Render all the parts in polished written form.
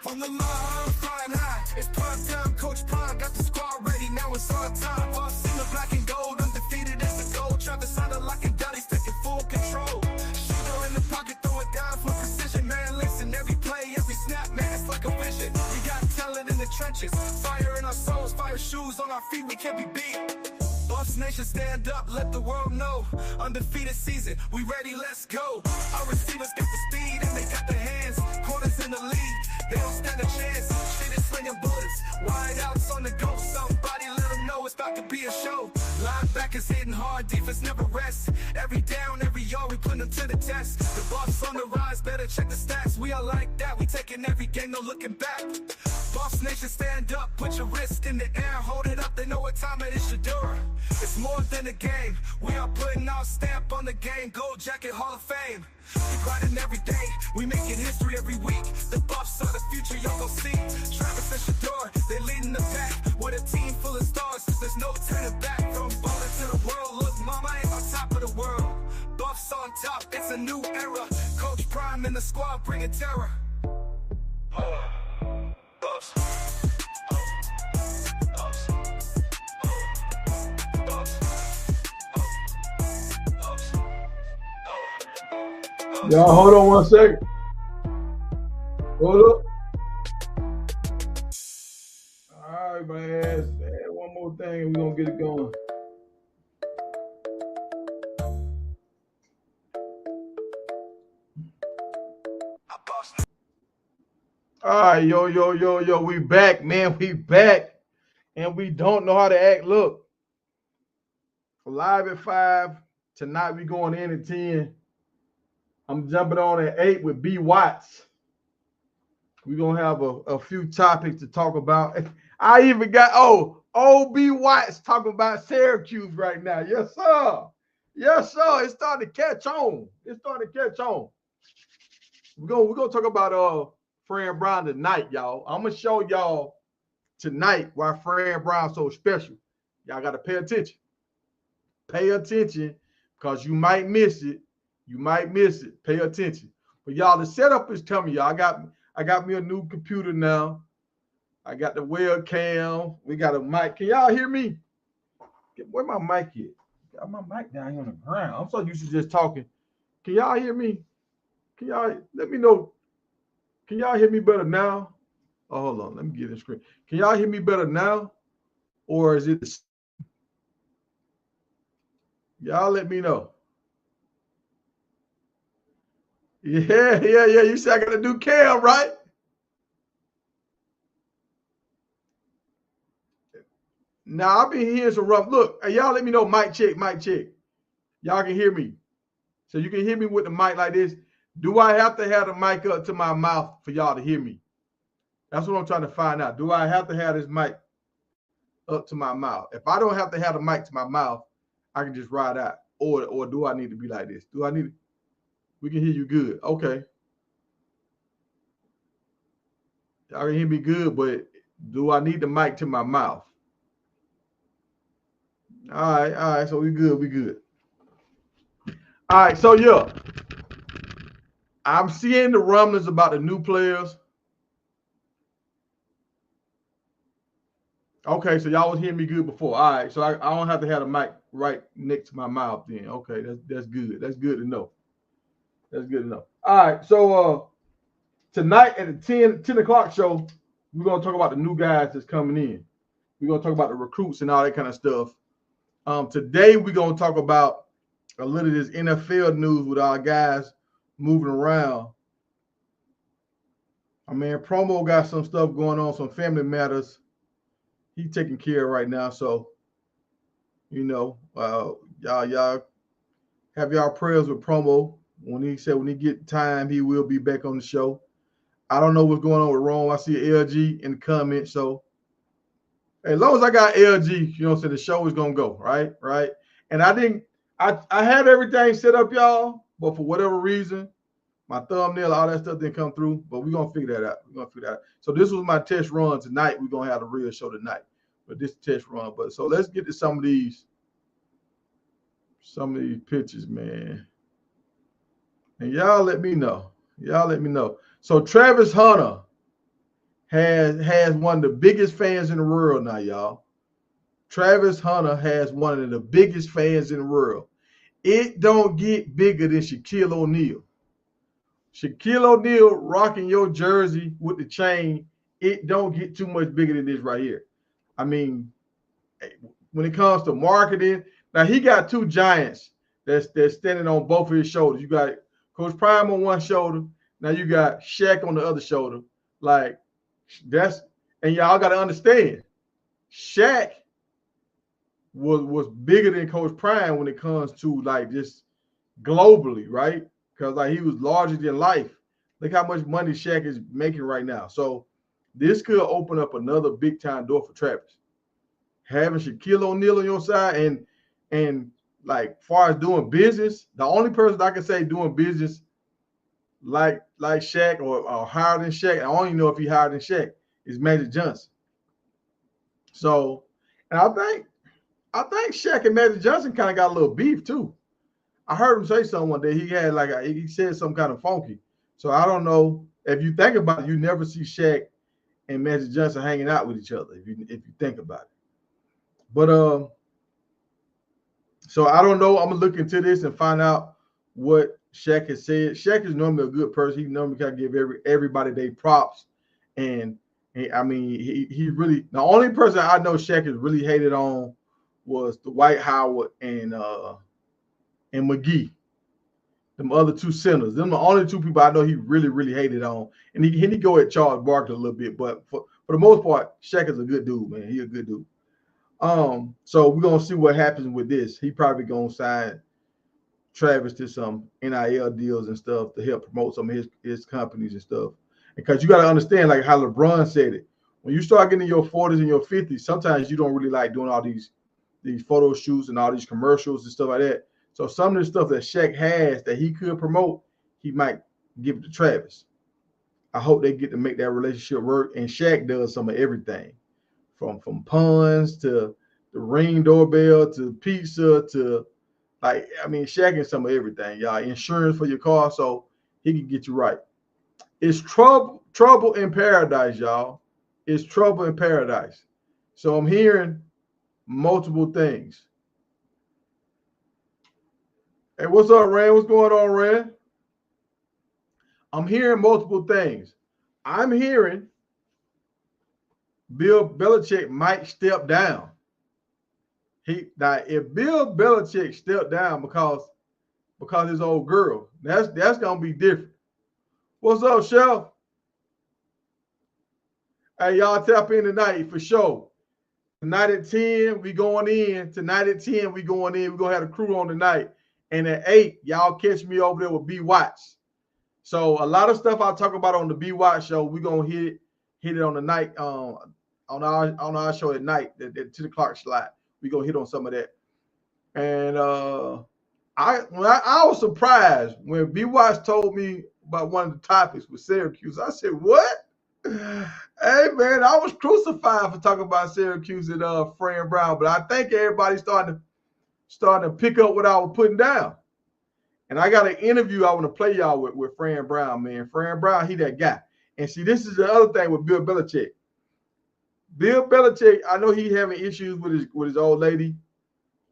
From the line, flying high. It's prime time, Coach Prime got the squad ready. Now it's our time. Boss in the black and gold, undefeated as the gold. Travis sounded like a daddy's taking full control. Shilo in the pocket, throw it down for precision. Man, listen, every play, every snap, man, it's like a vision. We got talent in the trenches, fire in our souls, fire shoes on our feet, we can't be beat. Buffs Nation, stand up, let the world know. Undefeated season, we ready, let's go. Our receivers got the speed and they got the hands. Corners in the league, they don't stand a chance. Shit is slinging bullets, wide outs on the go. Somebody let them know it's about to be a show. Linebackers hitting hard, defense never rests. Every down, every yard, we put them to the test. The Buffs on the rise, better check the stats. We are like that, we taking every game, no looking back. Buffs Nation, stand up, put your wrist in the air, hold it up, they know what time it is, Shadura. It's more than a game, we are putting our stamp on the game. Gold jacket, Hall of Fame. We grinding every day, we making history every week. The Buffs are the future, y'all gon' see. Travis and Shadura, they leading the pack. With a team full of stars, there's no turning back. From ballin' to the world, look mama ain't on top of the world. Buffs on top, it's a new era. Coach Prime in the squad, bringing terror. Y'all hold on 1 second. Hold up. All right, man. Add one more thing and we're going to get it going. All right, yo. We back, man. We back. And we don't know how to act. Look, live at 5. Tonight we going in at 10. I'm jumping on at 8 with B. Watts. We're going to have a few topics to talk about. I even got, old B. Watts talking about Syracuse right now. Yes, sir. Yes, sir. It's starting to catch on. We're going to talk about Fran Brown tonight, y'all. I'm going to show y'all tonight why Fran Brown's so special. Y'all got to pay attention. Pay attention because you might miss it. Pay attention. But y'all, the setup is coming, y'all. I got me a new computer now. I got the webcam. We got a mic. Can y'all hear me? Where my mic is? Got my mic down here on the ground. I'm so used to just talking. Can y'all hear me? Can y'all let me know? Can y'all hear me better now? Oh, hold on. Let me get the screen. Can y'all hear me better now? Or is it the... Y'all let me know. Yeah. You said I got to do cam, right? Now, I've been hearing some rough. Look, y'all let me know. Mic check. Y'all can hear me. So you can hear me with the mic like this. Do I have to have the mic up to my mouth for y'all to hear me? That's what I'm trying to find out. Do I have to have this mic up to my mouth? If I don't have to have the mic to my mouth, I can just ride out. Or do I need to be like this? Do I need it? We can hear you good. Okay. Y'all can hear me good, but do I need the mic to my mouth? All right. So we good. All right, so yeah. I'm seeing the rumblings about the new players. Okay, so y'all was hearing me good before. All right, so I don't have to have the mic right next to my mouth then. Okay, that's good. That's good to know. All right, so tonight at the 10 o'clock show, we're going to talk about the new guys that's coming in. We're going to talk about the recruits and all that kind of stuff. Today, we're going to talk about a little of this NFL news with our guys moving around. I mean, Promo got some stuff going on, some family matters he's taking care of right now. So, y'all have y'all prayers with Promo. When he get time, he will be back on the show. I don't know what's going on with Rome. I see LG in the comments. So, as long as I got LG, the show is going to go, right? And I had everything set up, y'all, but for whatever reason, my thumbnail, all that stuff didn't come through, but we're going to figure that out. So this was my test run tonight. We're going to have the real show tonight, but this test run. But so let's get to some of these pictures, man. And y'all let me know. So Travis Hunter has one of the biggest fans in the world now, y'all. Travis Hunter has one of the biggest fans in the world. It don't get bigger than Shaquille O'Neal. Shaquille O'Neal rocking your jersey with the chain, it don't get too much bigger than this right here. I mean, when it comes to marketing, now he got two giants that's standing on both of his shoulders. You got Coach Prime on one shoulder. Now you got Shaq on the other shoulder. Like that's and y'all got to understand, Shaq was bigger than Coach Prime when it comes to like just globally, right? Because like he was larger than life. Look how much money Shaq is making right now. So this could open up another big time door for Travis. Having Shaquille O'Neal on your side and like far as doing business, the only person I can say doing business like Shaq or higher than Shaq, I don't even know if he higher than Shaq, is Magic Johnson. So, and I think Shaq and Magic Johnson kind of got a little beef too. I heard him say something one day. He had he said something kind of funky. So I don't know if you think about it. You never see Shaq and Magic Johnson hanging out with each other. If you think about it, but so I don't know. I'm gonna look into this and find out what Shaq has said. Shaq is normally a good person. He normally kind of give everybody their props, and I mean he really the only person I know Shaq is really hated on was Dwight Howard and McGee. Them other two centers. Them the only two people I know he really hated on. And he go at Charles Barkley a little bit, but for the most part, Shaq is a good dude, man. He a good dude. So we're gonna see what happens with this. He probably gonna sign Travis to some NIL deals and stuff to help promote some of his companies and stuff. Because you got to understand, like how LeBron said it, when you start getting in your 40s and your 50s, sometimes you don't really like doing all these photo shoots and all these commercials and stuff like that. So some of the stuff that Shaq has that he could promote, he might give it to Travis. I hope they get to make that relationship work. And Shaq does some of everything, from puns to the Ring doorbell to pizza to Shaq is some of everything, y'all. Insurance for your car, so he can get you right. It's trouble in paradise, y'all. It's trouble in paradise. So I'm hearing multiple things. Hey, what's up, Rand? What's going on, Rand? I'm hearing multiple things. I'm hearing Bill Belichick might step down. If Bill Belichick stepped down because his old girl, that's gonna be different. What's up, Chef? Hey, y'all tap in tonight for sure. Tonight at 10, we going in. Tonight at 10, we going in. We're gonna have a crew on tonight. And at 8, y'all catch me over there with B Watts. So a lot of stuff I'll talk about on the B Watts show, we're gonna hit it on the night, on our show at night, the 10 o'clock slot. We're gonna hit on some of that. And I was surprised when B Watts told me about one of the topics with Syracuse. I said, what? Hey man, I was crucified for talking about Syracuse and Fran Brown, but I think everybody's starting to pick up what I was putting down. And I got an interview I want to play y'all with Fran Brown, man. Fran Brown, he that guy. And see, this is the other thing with Bill Belichick. Bill Belichick, I know he having issues with his old lady,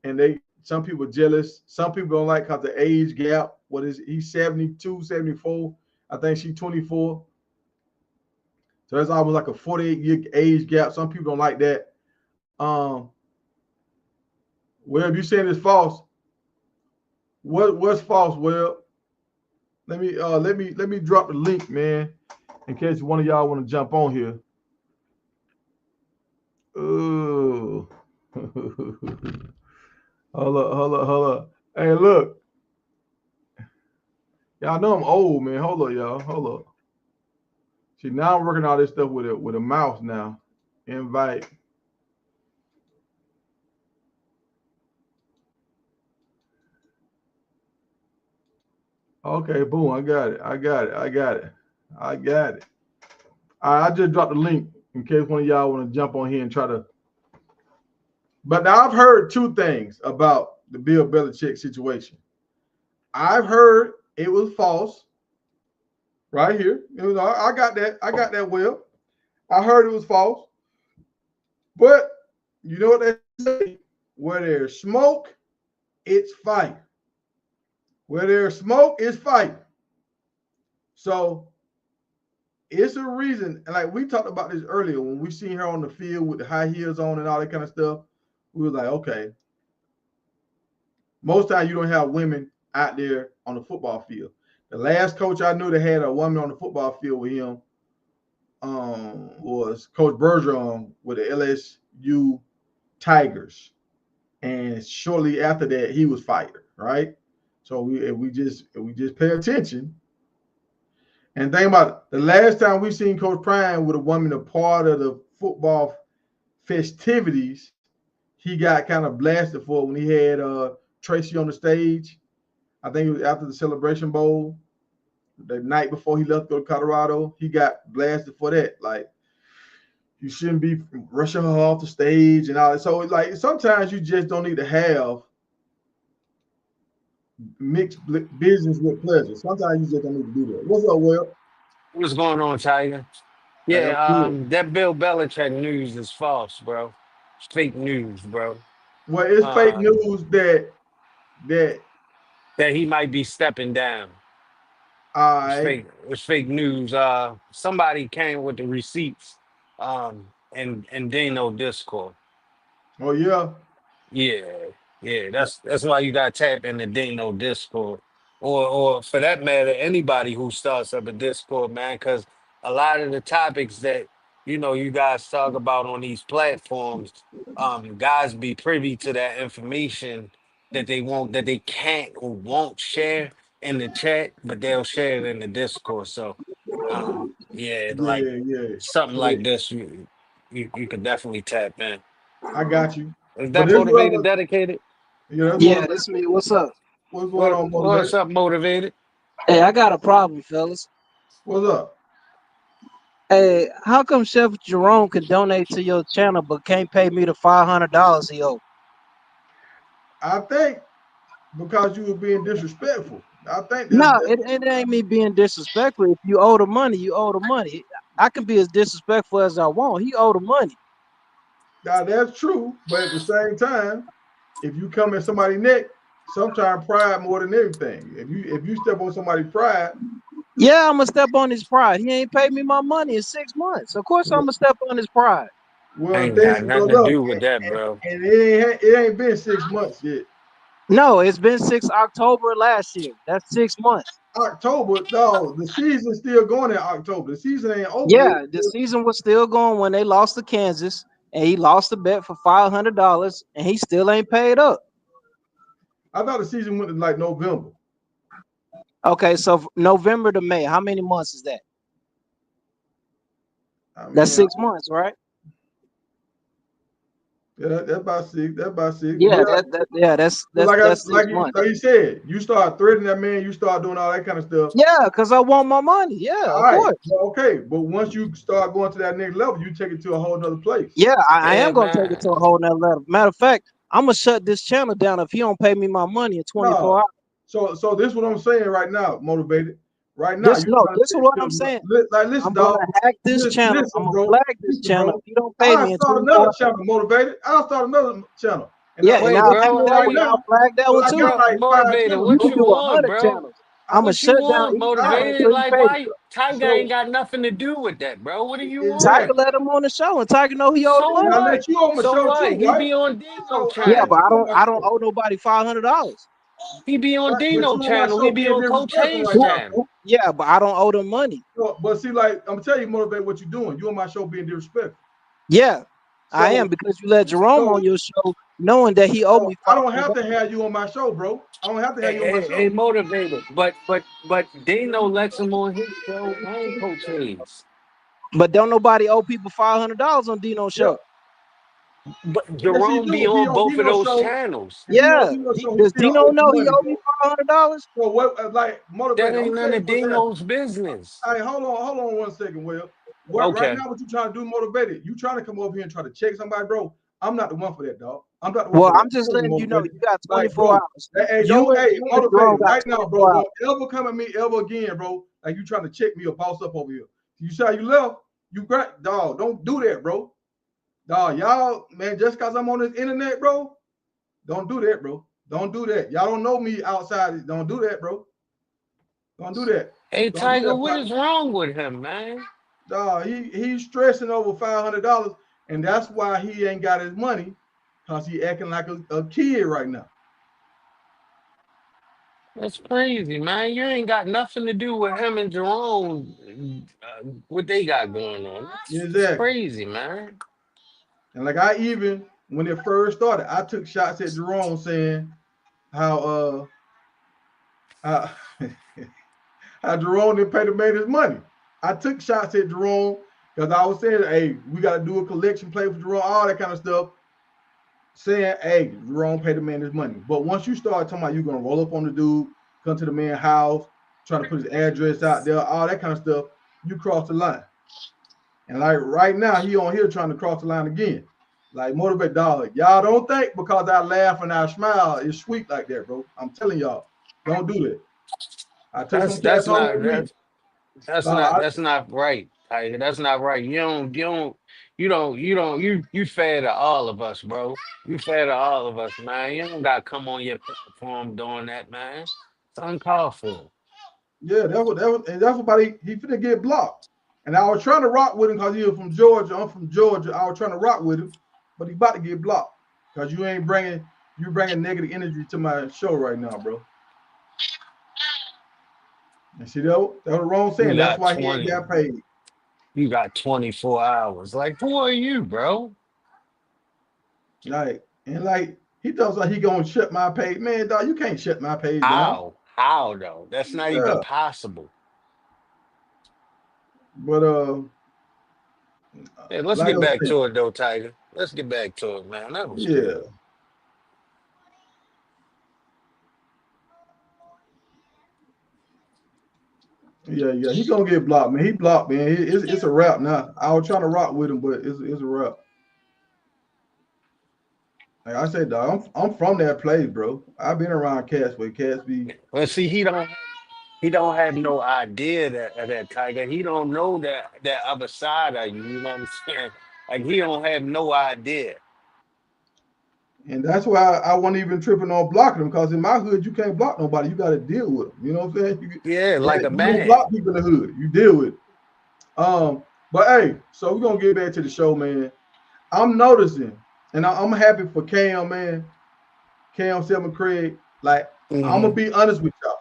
and some people jealous. Some people don't like because the age gap. What is it? He's 72, 74. I think she's 24. So that's almost like a 48-year age gap. Some people don't like that. Well, if you're saying it's false, what's false? Well, let me drop the link, man, in case one of y'all want to jump on here. Oh, hold up. Hey, look, y'all know I'm old, man. Hold up, y'all. Hold up. See, now I'm working all this stuff with a mouse now. Invite. Okay, boom. I got it. All right, I just dropped the link in case one of y'all want to jump on here and try to. But now I've heard two things about the Bill Belichick situation. I've heard it was false. Right here. I got that well. I heard it was false, but you know what they say? Where there's smoke, it's fire. Where there's smoke, it's fire. So it's a reason, and like we talked about this earlier when we seen her on the field with the high heels on and all that kind of stuff. We was like, okay, most times you don't have women out there on the football field. The last coach I knew that had a woman on the football field with him was Coach Bergeron with the LSU Tigers, and shortly after that he was fired. Right, so we just pay attention and think about it. The last time we seen Coach Prime with a woman a part of the football festivities, he got kind of blasted for it when he had Tracy on the stage. I think it was after the Celebration Bowl, the night before he left to go to Colorado. He got blasted for that. Like, you shouldn't be rushing her off the stage and all that. So, like, sometimes you just don't need to have mixed business with pleasure. Sometimes you just don't need to do that. What's up, Will? What's going on, Tiger? Hey, I'm Yeah, good. that Bill Belichick news is false, bro. It's fake news, bro. Well, it's fake Um, news that that he might be stepping down. It's I fake. It's fake news. Somebody came with the receipts. And Dino Discord. oh yeah. Yeah, yeah. That's why you got to tap in the Dino Discord, or for that matter, anybody who starts up a Discord, man. Because a lot of the topics that you guys talk about on these platforms, guys be privy to that information that they can't or won't share in the chat, but they'll share it in the Discord. So, yeah, like Yeah, yeah. something So like this, you could definitely tap in. I got you. Is But that this is what motivated, dedicated? that's Yeah, motivated. that's me. What's up? What's going on, What's motivated? up, motivated? Hey, I got a problem, fellas. What's up? Hey, how come Chef Jerome can donate to your channel but can't pay me the $500 he owe? I think because you were being disrespectful. I think No, that's it ain't me being disrespectful. If you owe the money, you owe the money. I can be as disrespectful as I want. He owe the money. now that's true. But at the same time, if you come at somebody's neck, sometimes pride more than everything. If you step on somebody's pride, Yeah, I'm gonna step on his pride. He ain't paid me my money in 6 months. Of course, I'm well, gonna step on his pride. well Ain't things got go nothing to up, do with that, bro. and it ain't been 6 months yet. No, it's been 6 October last year. That's 6 months. October, no, the season's still going in October. The season ain't over yet. Yeah, the season was still going when they lost to Kansas, and he lost the bet for $500, and he still ain't paid up. I thought the season went to like November. Okay, so November to May, how many months is that? I That's mean, 6 months, right? yeah, that's about six. That's about six. Yeah, that's But that's like I that's six like you months. like you said, you start threatening that man, you start doing all that kind of stuff. Yeah, because I want my money. Yeah, All of right, course. well, okay. But once you start going to that next level, you take it to a whole nother place. Yeah, I Yeah, am gonna take it man. to a whole nother level. Matter of fact, I'm gonna shut this channel down if he don't pay me my money in 24 No. hours. So this is what I'm saying right now, motivated. Right now, This you no, trying to this is take what it I'm saying. like listen, I'm gonna dog. hack this channel. I'm Listen, gonna bro. flag this Listen, channel if bro. you don't pay I'll me in start 24 another hours. channel, motivated. I'll start another channel. And Yeah, and Wait, I'll what do you bro. that got Why right one. you, I'll now, flag that one I too. got bro? like 5 Motivated. channels You What can you going. do want, 100 bro? channels. I'm gonna What you shut down want, each All channel right. motivated? until he Like, pays why me. Tiger So ain't got nothing to do with that, bro? What do you Tiger want? exactly. let him on the show, and Tiger know he owed the So money. And I what? let you on my So show what? too, He right? be on Dino So I Yeah, let but channel. you on my I don't show, owe nobody $500. He be on right? But Dino you on my channel. He show be being on Coach disrespectful Hayes right now. channel. Yeah, but I don't owe them money. So, but see, like I'm telling you, motivate what you're doing. You on my show being disrespectful. Yeah, I am So, because you let Jerome on so, your show knowing that he owed so me I five don't hundred have to dollars. have you on my show, bro. I don't have to have you on my Hey, show. motivated. But Dino lets him on his show and Coach Hayes. But don't nobody owe people $500 on Dino's Yeah. show. But Yes, he Jerome do. be If he on on both of Dino's those show, channels. if he on Yeah, Dino's show, he does still Dino owes you know he money, owed me bro. $500? So what? Like That motivated. I'm ain't gonna none tell you of what's happening. Dino's business. All right, hold on 1 second, Will. What right Okay. now? What you trying to do, motivated? You trying to come over here and try to check somebody, bro? I'm not the one for that, dog. I'm not the one Well, for that. I'm just I'm letting you know motivated. you got Like, 24 bro, hours. hey, You and hey, you and Jerome motivated got right now, bro. 24 hours. Don't ever come at me ever again, bro. Like you trying to check me or boss up over here. You saw you left. You great dog. Don't do that, bro. Dog, y'all, man, just cause I'm on this internet, bro, don't do that, bro. Don't do that. Y'all don't know me outside. Don't do that, bro. Don't do that. Hey Don't do Tiger, that, what partner. is wrong with him, man? Dog, he's stressing over $500, and that's why he ain't got his money, cause he acting like a kid right now. That's crazy, man. You ain't got nothing to do with him and Jerome. What they got going on? That's Exactly. crazy, man. And like I even when it first started, I took shots at Jerome saying how how, how Jerome didn't pay the man his money. I took shots at Jerome because I was saying, hey, we got to do a collection play for Jerome, all that kind of stuff. Saying, hey, Jerome pay the man his money. But once you start talking about you're gonna roll up on the dude, come to the man's house, trying to put his address out there, all that kind of stuff, you cross the line. And like right now, he on here trying to cross the line again. Like motivate dog. Y'all don't think because I laugh and I smile is sweet like that, bro. I'm telling y'all, don't do that. I took That's some cats that's home not with me. that's that's Dog, not that's not right, Tiger. That's not right. You fair to all of us, bro. You fair to all of us, man. You don't gotta come on your platform doing that, man. It's uncalled for. yeah, that's what he finna get blocked. And I was trying to rock with him because he was from Georgia. I'm from Georgia. I was trying to rock with him, but he about to get blocked because you bringing negative energy to my show right now, bro. And see that was wrong You saying. That's got why he ain't 20, got paid. you got 24 hours. Like, who are you, bro? Like he does like he gonna shut my page. Man, dog, you can't shut my page down. How? How though? That's not even Yeah. possible. But Hey, let's like get I was back saying, to it though, Tiger. Let's get back to it, man. That was yeah, crazy. yeah. He gonna get blocked, man. He blocked, man. It's a wrap now. I was trying to rock with him, but it's a wrap. Like I said, dog, I'm from that place, bro. I've been around cats where cats be. But see, he don't have no idea that Tiger. He don't know that other side of you. You know what I'm saying? Like he don't have no idea. And that's why I wasn't even tripping on blocking them because in my hood you can't block nobody. You got to deal with them. You know what I'm saying? Yeah, like a You don't block man. people in the hood. You deal with it. But hey, so we're gonna get back to the show, man. I'm noticing, and I'm happy for Cam, man. Cam Selma Craig. Like, I'm gonna Hmm. be honest with y'all.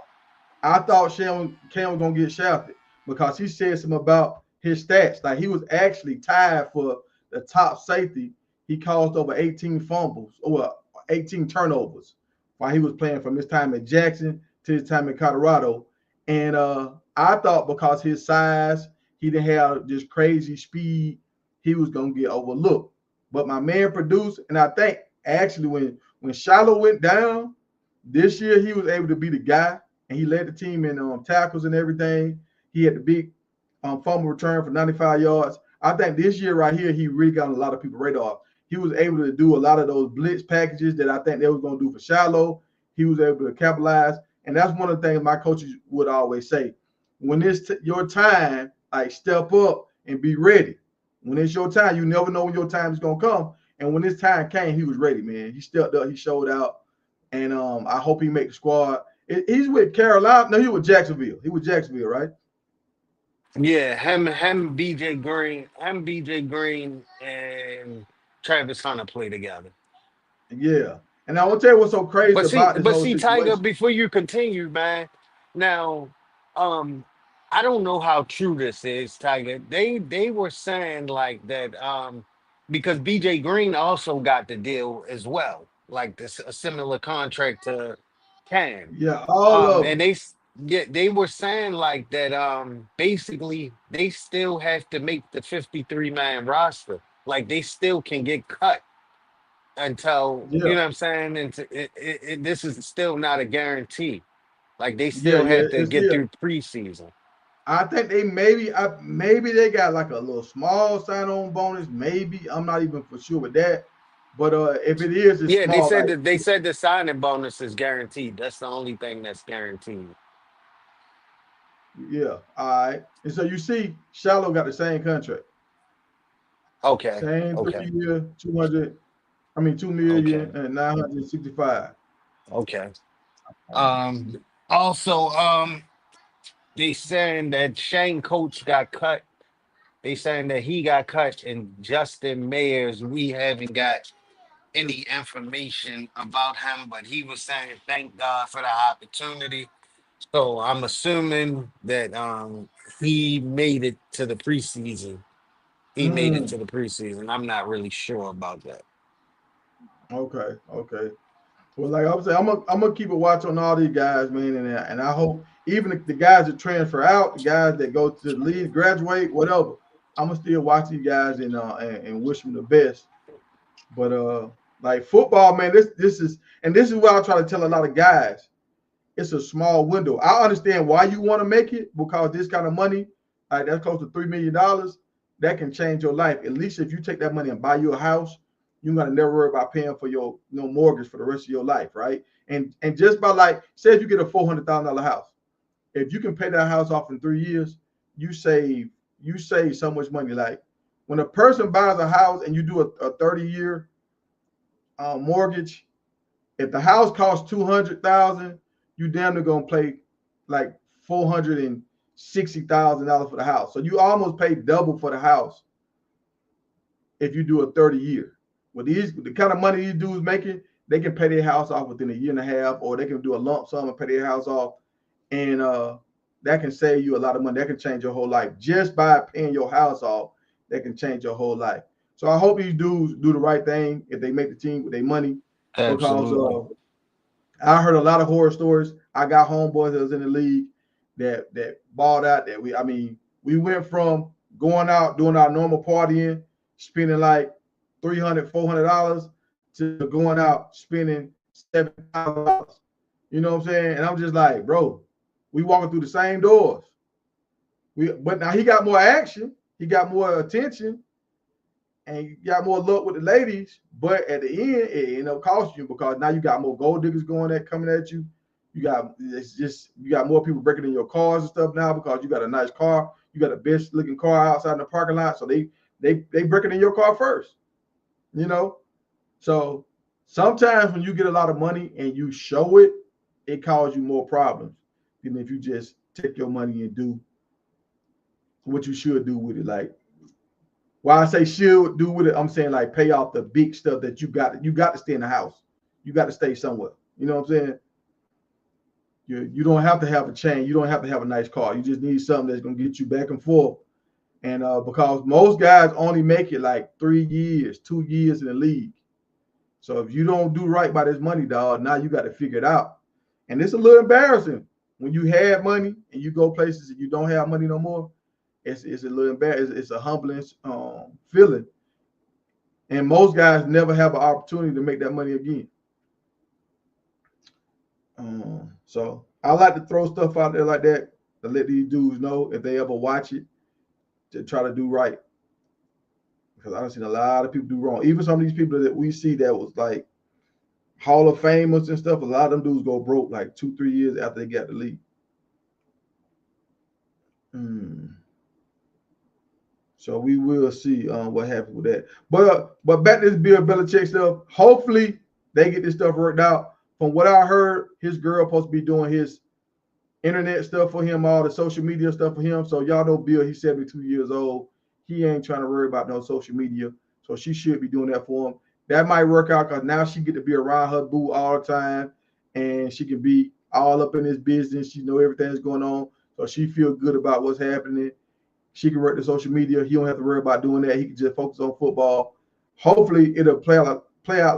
I thought Cam was gonna get shafted because he said something about his stats. Like he was actually tied for the top safety. He caused over 18 fumbles or 18 turnovers while he was playing from his time at Jackson to his time in Colorado. And I thought because his size, he didn't have this crazy speed, he was gonna get overlooked. But my man produced, and I think actually when Shilo went down this year, he was able to be the guy, and he led the team in tackles and everything. He had the big fumble return for 95 yards. I think this year right here, he really got a lot of people radar. He was able to do a lot of those blitz packages that I think they was going to do for Shiloh. He was able to capitalize, and that's one of the things my coaches would always say. When it's your time, like step up and be ready. When it's your time, you never know when your time is going to come. And when his time came, he was ready, man. He stepped up, he showed out, and I hope he make the squad. He's with Carolina. No, he was Jacksonville. He was Jacksonville, right? Yeah, BJ Green, and Travis Hunter play together. Yeah. And I will tell you what's so crazy But see, about this but whole see, Tiger, situation. before you continue, man. Now, um, I don't know how true this is, Tiger. They were saying like that, because BJ Green also got the deal as well, like this a similar contract to Cam. Yeah, all of And them. yeah, they were saying like that, basically they still have to make the 53-man roster. Like they still can get cut until, Yeah, you know what I'm saying? And this is still not a guarantee. Like they yeah, still yeah. have to It's get still. through preseason. I think they maybe they got like a little small sign-on bonus. Maybe I'm not even for sure with that. But if it is, it's Yeah, they small. said Like that they said the signing bonus is guaranteed. That's the only thing that's guaranteed. yeah, all right. And so you see, Shallow got the same contract. Okay. Same Okay. 3 year, 200. I mean, two Okay. million and 965. Okay. Also, they saying that Shane Coach got cut. They saying that he got cut, and Justin Mayers, we haven't got any information about him, but he was saying thank God for the opportunity. So I'm assuming that he made it to the preseason. He made it Mm, to the preseason. I'm not really sure about that. okay, okay. Well, like I was saying, I'm gonna keep a watch on all these guys, man, and I hope even the guys that transfer out, the guys that go to the league, graduate, whatever, I'm gonna still watch these guys and wish them the best. But like football, man, this is what I try to tell a lot of guys. It's a small window. I understand why you want to make it because this kind of money, like that's close to $3 million, that can change your life. At least if you take that money and buy you a house, you gotta never worry about paying for your mortgage for the rest of your life, right? And just by like, say if you get a $400,000 house, if you can pay that house off in 3 years, you save so much money. Like when a person buys a house and you do a 30-year mortgage, if the house costs 200,000, you damn near gonna pay like $460,000 for the house. So you almost pay double for the house if you do a 30-year. With the kind of money these dudes making, they can pay their house off within a year and a half, or they can do a lump sum and pay their house off, and that can save you a lot of money. That can change your whole life just by paying your house off. That can change your whole life. So I hope these dudes do the right thing if they make the team with their money, because Absolutely. I heard a lot of horror stories. I got homeboys that was in the league that balled out. I mean, we went from going out doing our normal partying, spending like $300, $400 to going out spending $7,000. You know what I'm saying? And I'm just like, bro, we walking through the same doors. But now he got more action, he got more attention, and you got more luck with the ladies, but at the end, it ended up costing you because now you got more gold diggers coming at you. You got more people breaking in your cars and stuff now because you got a nice car. You got a best looking car outside in the parking lot, so they breaking in your car first. You know, so sometimes when you get a lot of money and you show it, it causes you more problems than if you just take your money and do what you should do with it. Like, why I say should do with it, I'm saying like pay off the big stuff that you got. You got to stay in the house. You got to stay somewhere. You know what I'm saying? You don't have to have a chain. You don't have to have a nice car. You just need something that's gonna get you back and forth. And because most guys only make it like 3 years, 2 years in the league. So if you don't do right by this money, dog, now you got to figure it out. And it's a little embarrassing when you have money and you go places and you don't have money no more. It's a little embarrassing. It's a humbling feeling. And most guys never have an opportunity to make that money again. So I like to throw stuff out there like that to let these dudes know if they ever watch it to try to do right. Because I've seen a lot of people do wrong. Even some of these people that we see that was like Hall of Famers and stuff, a lot of them dudes go broke like 2, 3 years after they got the league. So we will see what happens with that. But back to this Bill Belichick stuff. Hopefully they get this stuff worked out. From what I heard, his girl supposed to be doing his internet stuff for him, all the social media stuff for him. So y'all know Bill, he's 72 years old. He ain't trying to worry about no social media. So she should be doing that for him. That might work out because now she get to be around her boo all the time, and she can be all up in his business. She know everything that's going on. So she feel good about what's happening. She can work the social media. He don't have to worry about doing that. He can just focus on football. Hopefully it'll play out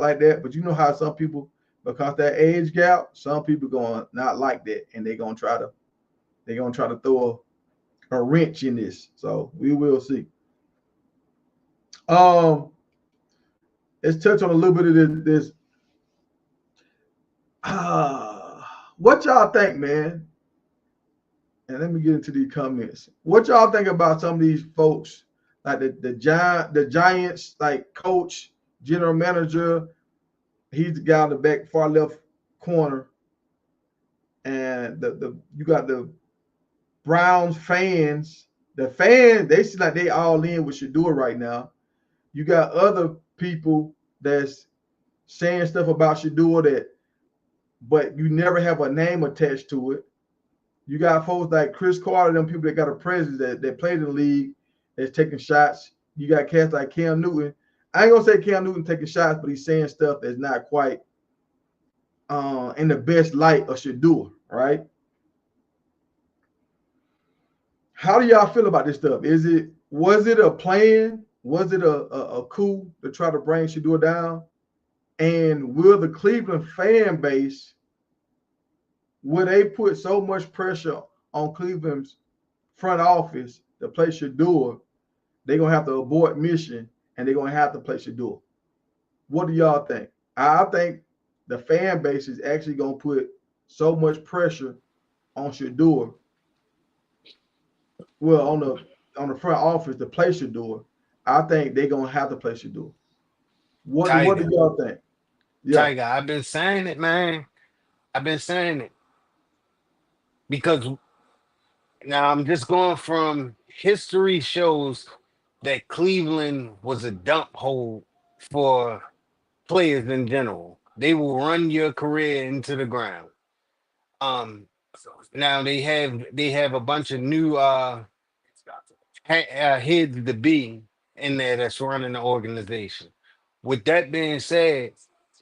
like that. But you know how some people, because that age gap, some people going not like that, and they're gonna try to throw a wrench in this. So we will see. Um, let's touch on a little bit of this. What y'all think, man? And let me get into these comments. What y'all think about some of these folks, like the Giants, like coach, general manager? He's the guy in the back, far left corner, and the you got the Browns fans. The fans, they seem like they all in with Shador right now. You got other people that's saying stuff about Shador that, but you never have a name attached to it. You got folks like Chris Carter, them people that got a presence that played in the league, that's taking shots. You got cats like Cam Newton. I ain't gonna say Cam Newton taking shots, but he's saying stuff that's not quite in the best light of Shador, right? How do y'all feel about this stuff? Was it a plan? Was it a coup to try to bring Shador down? And will the Cleveland fan base, will they put so much pressure on Cleveland's front office to play Shador, they're gonna have to abort mission and they're gonna have to play Shador? What do y'all think? I think the fan base is actually gonna put so much pressure on Shador. Well, on the front office to play Shador, I think they're gonna have to play Shador. What do Tiger, y'all think? Yeah. Tiger. I've been saying it, man. I've been saying it because now I'm just going from history shows that Cleveland was a dump hole for players in general. They will run your career into the ground. Um, Now they have a bunch of new heads to be in there that's running the organization. With that being said,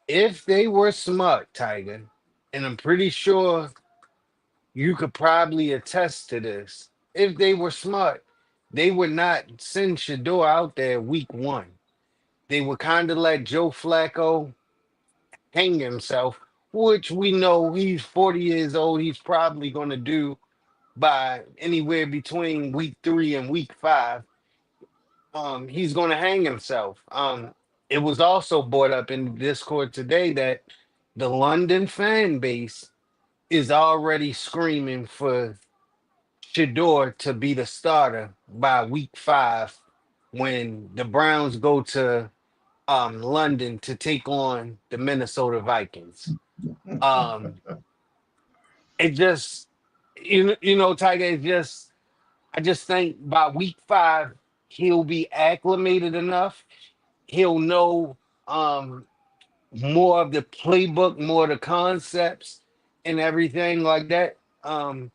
if they were smart, Tiger, and I'm pretty sure you could probably attest to this, if they were smart, they would not send Shador out there week one. They would kind of let Joe Flacco hang himself, which we know he's 40 years old. He's probably going to do by anywhere between week 3 and week 5. He's going to hang himself. It was also brought up in the Discord today that the London fan base is already screaming for Shador to be the starter by week 5 when the Browns go to London to take on the Minnesota Vikings. Um, it just Tiger, I just think by week 5 he'll be acclimated enough. He'll know more of the playbook, more of the concepts and everything like that. And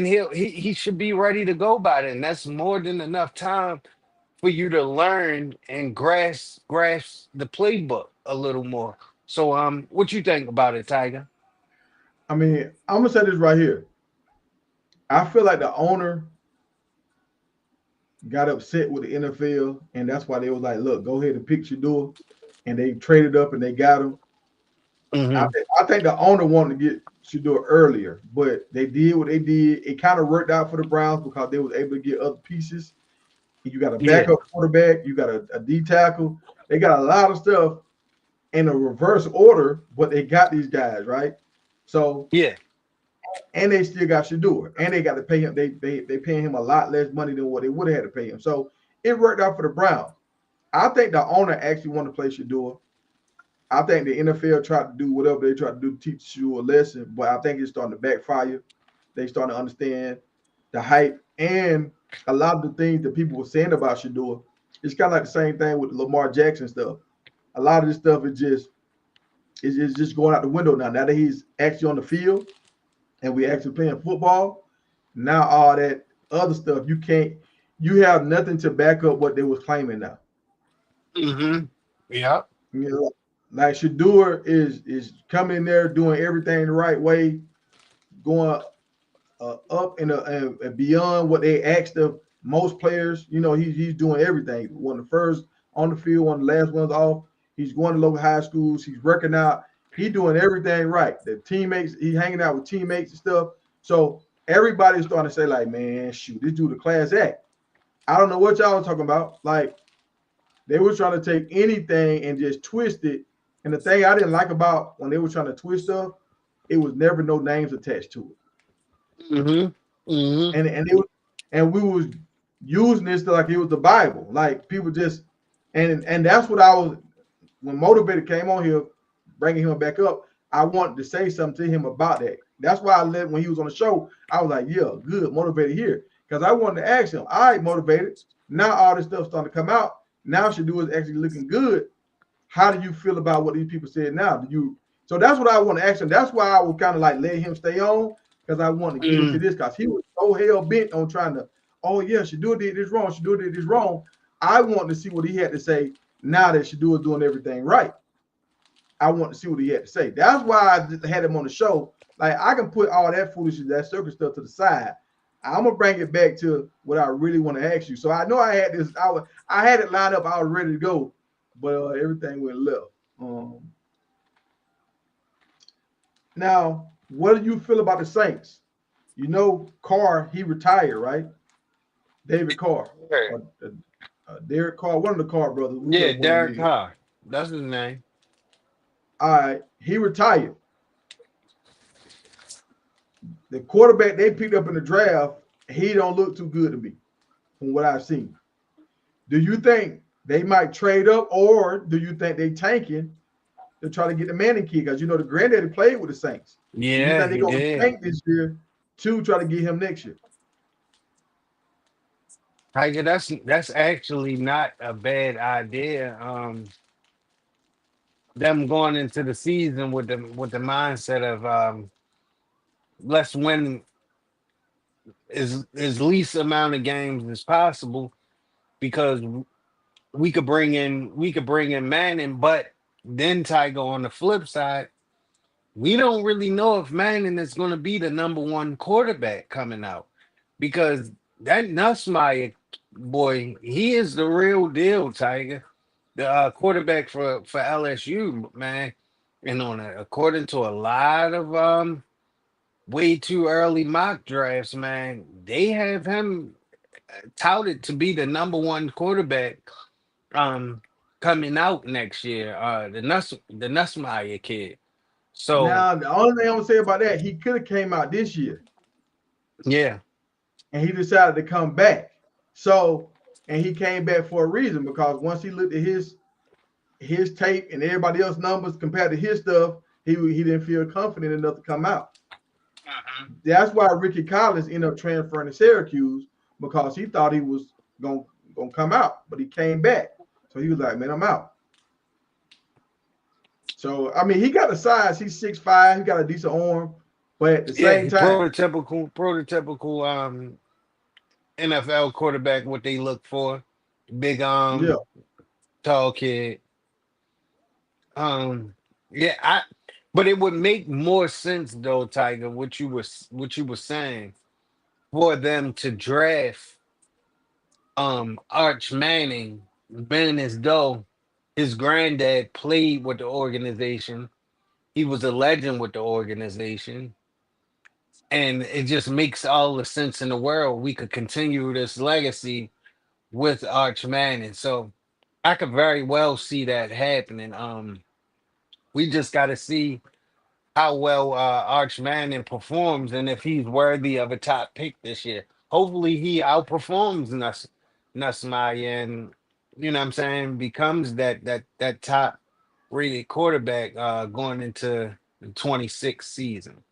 he should be ready to go by then. That's more than enough time for you to learn and grasp the playbook a little more. So what you think about it, Tiger? I mean, I'm gonna say this right here. I feel like the owner got upset with the NFL, and that's why they was like, "Look, go ahead and pick Shador," and they traded up and they got him. Hmm. I think the owner wanted to get Shador earlier, but they did what they did. It kind of worked out for the Browns because they was able to get other pieces. You got a Yeah, backup quarterback, you got a D tackle. They got a lot of stuff in a reverse order, but they got these guys right. So yeah. and they still got Shador, and they got to pay him. They paying him a lot less money than what they would have had to pay him. So it worked out for the Browns. I think the owner actually wanted to play Shador. I think the NFL tried to do whatever they tried to do to teach you a lesson, but I think it's starting to backfire. They starting to understand the hype and a lot of the things that people were saying about Shador. It's kind of like the same thing with Lamar Jackson stuff. A lot of this stuff is just going out the window now. Now that he's actually on the field and we actually playing football, now all that other stuff you have nothing to back up what they was claiming now. Hmm. Yeah. You know, like Shador is coming in there doing everything the right way, going up and beyond what they asked of most players. You know, he's doing everything. One of the first on the field, one of the last ones off. He's going to local high schools. He's working out. He's doing everything right. The teammates, he's hanging out with teammates and stuff. So everybody's starting to say, like, man, shoot, this dude a class act. I don't know what y'all are talking about. Like, they were trying to take anything and just twist it. And the thing I didn't like about when they were trying to twist stuff, it was never no names attached to it. Hmm. Hmm. And we was using this like it was the Bible. Like people just and that's what I was when Motivated came on here, bringing him back up. I wanted to say something to him about that. That's why I let when he was on the show. I was like, yeah, good, Motivated here, because I wanted to ask him. All right, Motivated. Now all this stuff starting to come out. Now Shadua is actually looking good. How do you feel about what these people said now? Do you? So that's what I want to ask him. That's why I was kind of like let him stay on because I want to get into Mm, this because he was so hell bent on trying to. Oh yeah, Shadua did this wrong. Shadua did this wrong. I want to see what he had to say now that Shadua is doing everything right. I want to see what he had to say. That's why I just had him on the show. Like I can put all that foolishness, that circus stuff to the side. I'm gonna bring it back to what I really want to ask you. So I know I had this. I had it lined up. I was ready to go, but everything went left. Now, what do you feel about the Saints? You know, Carr he retired, right? David Carr yeah, or Derek Carr, one of the Carr brothers, whichever yeah, one it Derek is. Carr. That's his name. All right, he retired. The quarterback they picked up in the draft, he don't look too good to me from what I've seen. Do you think they might trade up, or do you think they tanking to try to get the Manning kid? Because you know the granddaddy played with the Saints. Do you Yeah, think they're he gonna did. tank this year to try to get him next year? Tiger, that's actually not a bad idea. Them going into the season with the mindset of let's win as least amount of games as possible because we could bring in Manning, but then Tiger on the flip side, we don't really know if Manning is going to be the number one quarterback coming out because that Nussmeier boy, he is the real deal, Tiger, the quarterback for LSU, man. And according to a lot of way too early mock drafts, man, they have him touted to be the number one quarterback um coming out next year. The Nussmeier kid. So Now, the only thing I'm gonna say about that, he could have came out this year yeah, and he decided to come back. So, and he came back for a reason because once he looked at his tape and everybody else's numbers compared to his stuff, he didn't feel confident enough to come out. That's why Ricky Collins ended up transferring to Syracuse because he thought he was gonna gonna come out, but he came back. So he was like, "Man, I'm out." So I mean, he got the size. He's 6'5". He got a decent arm, but at the yeah, same time, prototypical NFL quarterback. What they look for, big yeah. tall kid. Um, yeah, but it would make more sense though, Tiger, what you were saying for them to draft Arch Manning, being as though his granddad played with the organization. He was a legend with the organization. And it just makes all the sense in the world. We could continue this legacy with Arch Manning. So I could very well see that happening. We just gotta see how well Arch Manning performs and if he's worthy of a top pick this year. Hopefully he outperforms Nussmeier and you know what I'm saying, becomes that top rated quarterback going into the 26th season.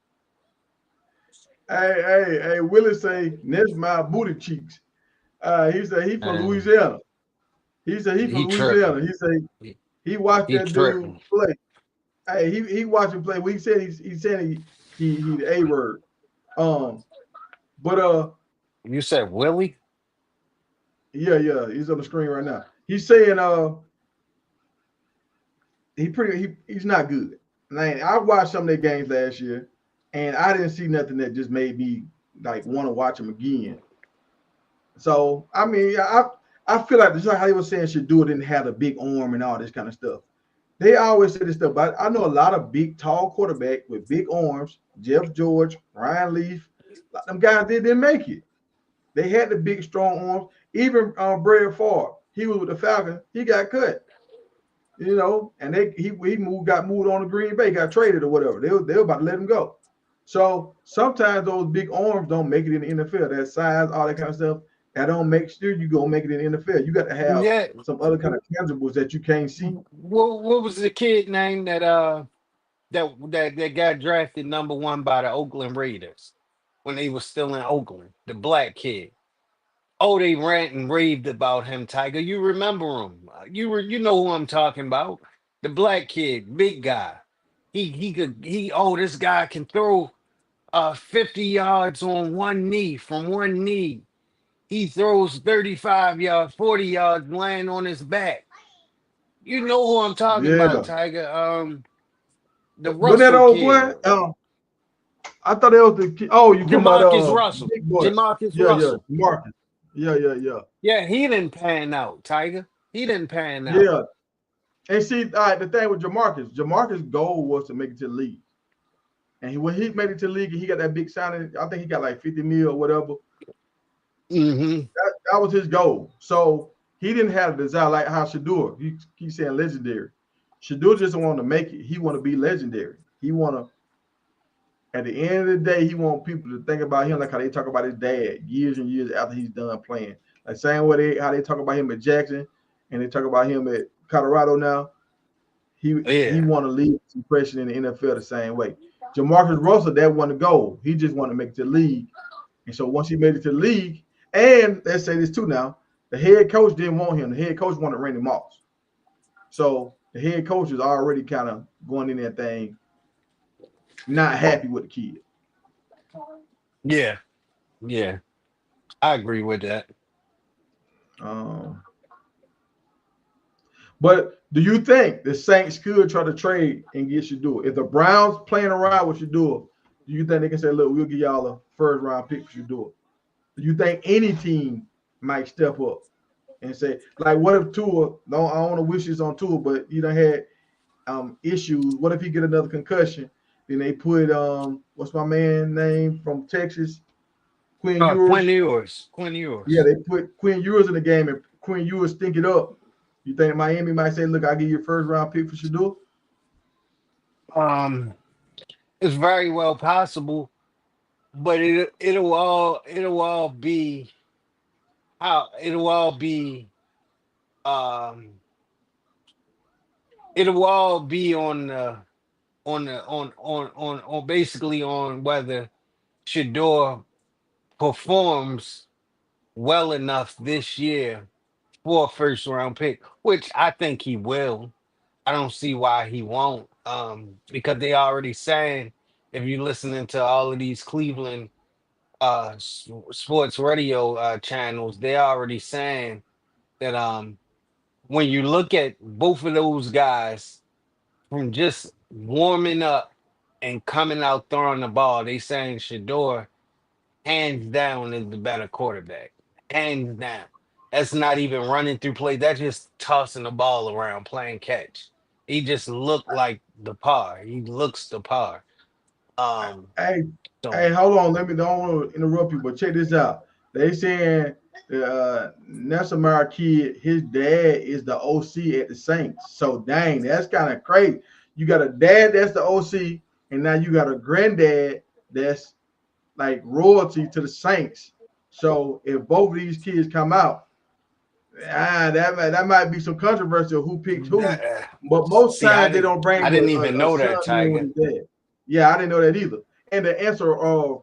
Hey, Willie say next my booty cheeks. He said he from And Louisiana. He said he he from Louisiana. tripping. He said He, he watched he that dude tripping. play. Hey, he watched him play. Well, he said he said he the A word. Um, but You said Willie? yeah, he's on the screen right now. He's saying he's not good. Man, I watched some of their games last year, and I didn't see nothing that just made me like want to watch him again. So I mean, I feel like just like how they were saying should do it didn't have a big arm and all this kind of stuff. They always say this stuff, but I know a lot of big, tall quarterback with big arms. Jeff George, Ryan Leaf, like them guys they didn't make it. They had the big, strong arms. Even Brad Favre, he was with the Falcons. He got cut, and he got moved on to Green Bay, got traded or whatever. They were about to let him go. So sometimes those big arms don't make it in the NFL. That size, all that kind of stuff, that don't make sure you gonna make it in the NFL. You got to have Yeah. some other kind of tangibles that you can't see. What was the kid name that got drafted number one by the Oakland Raiders when they was still in Oakland? The black kid. Oh, they rant and raved about him, Tiger. You remember him? You know who I'm talking about? The black kid, big guy. He could he oh this guy can throw 50 yards on one knee from one knee. He throws 35 yards, 40 yards laying on his back. You know who I'm talking about, Yeah. Tiger. The But that Russell old kid, boy, I thought that was the kid. Oh, you talking about Jamarcus Russell. big boy? Jamarcus Yeah, yeah, Russell. Marcus. Yeah, yeah, yeah, Yeah, he didn't pan out, Tiger. He didn't pan out. yeah. And see, all right, the thing with Jamarcus' goal was to make it to the league. And when he made it to the league, and he got that big signing. I think he got like 50 mil or whatever. Hmm. That was his goal. So he didn't have a desire like how Shadur. He keeps saying legendary. Shadur just want to make it. He want to be legendary. He want to. At the end of the day, he want people to think about him like how they talk about his dad years and years after he's done playing. Like same way how they talk about him at Jackson, and they talk about him at Colorado now. He Yeah. want to leave his impression in the NFL the same way. Jamarcus Russell, that wasn't the goal. He just wanted to make it to the league. And so once he made it to the league, and let's say this too now, the head coach didn't want him. The head coach wanted Randy Moss. So the head coach is already kind of going in that thing, not happy with the kid. Yeah. Yeah. I agree with that. Um, but do you think the Saints could try to trade and get Shador? If the Browns playing around with Shador, do you think they can say, look, we'll give y'all a first round pick for Shador? Do you think any team might step up and say, like, what if Tua? No, I don't want to wish this on Tua, but you done had issues. What if he get another concussion? Then they put what's my man name from Texas, Quinn Quinn Ewers. Ewers. Quinn Yeah, Ewers. they put Quinn Ewers in the game, and Quinn Ewers stink it up. You think Miami might say, "Look, I'll give you a first round pick for Shador"? Um, it's very well possible, but it'll all be um it'll all be on basically on whether Shador performs well enough this year for a first round pick, which I think he will. I don't see why he won't. Because they already saying, if you're listening to all of these Cleveland sports radio channels, they already saying that when you look at both of those guys from just warming up and coming out throwing the ball, they saying Shador hands down is the better quarterback. Hands down. That's not even running through play. That's just tossing the ball around, playing catch. He just looked like the par. He looks the par. Um, Hey, so hey, hold on. Let me don't want to interrupt you, but check this out. They saying the Nessamar kid, his dad is the OC at the Saints. So dang, that's kind of crazy. You got a dad that's the OC, and now you got a granddad that's like royalty to the Saints. So if both of these kids come out, that might be some controversy of who picks who. uh, But most see, times they don't I bring didn't even a know son that, in with Tiger. his dad. Yeah, I didn't know that either. And the answer of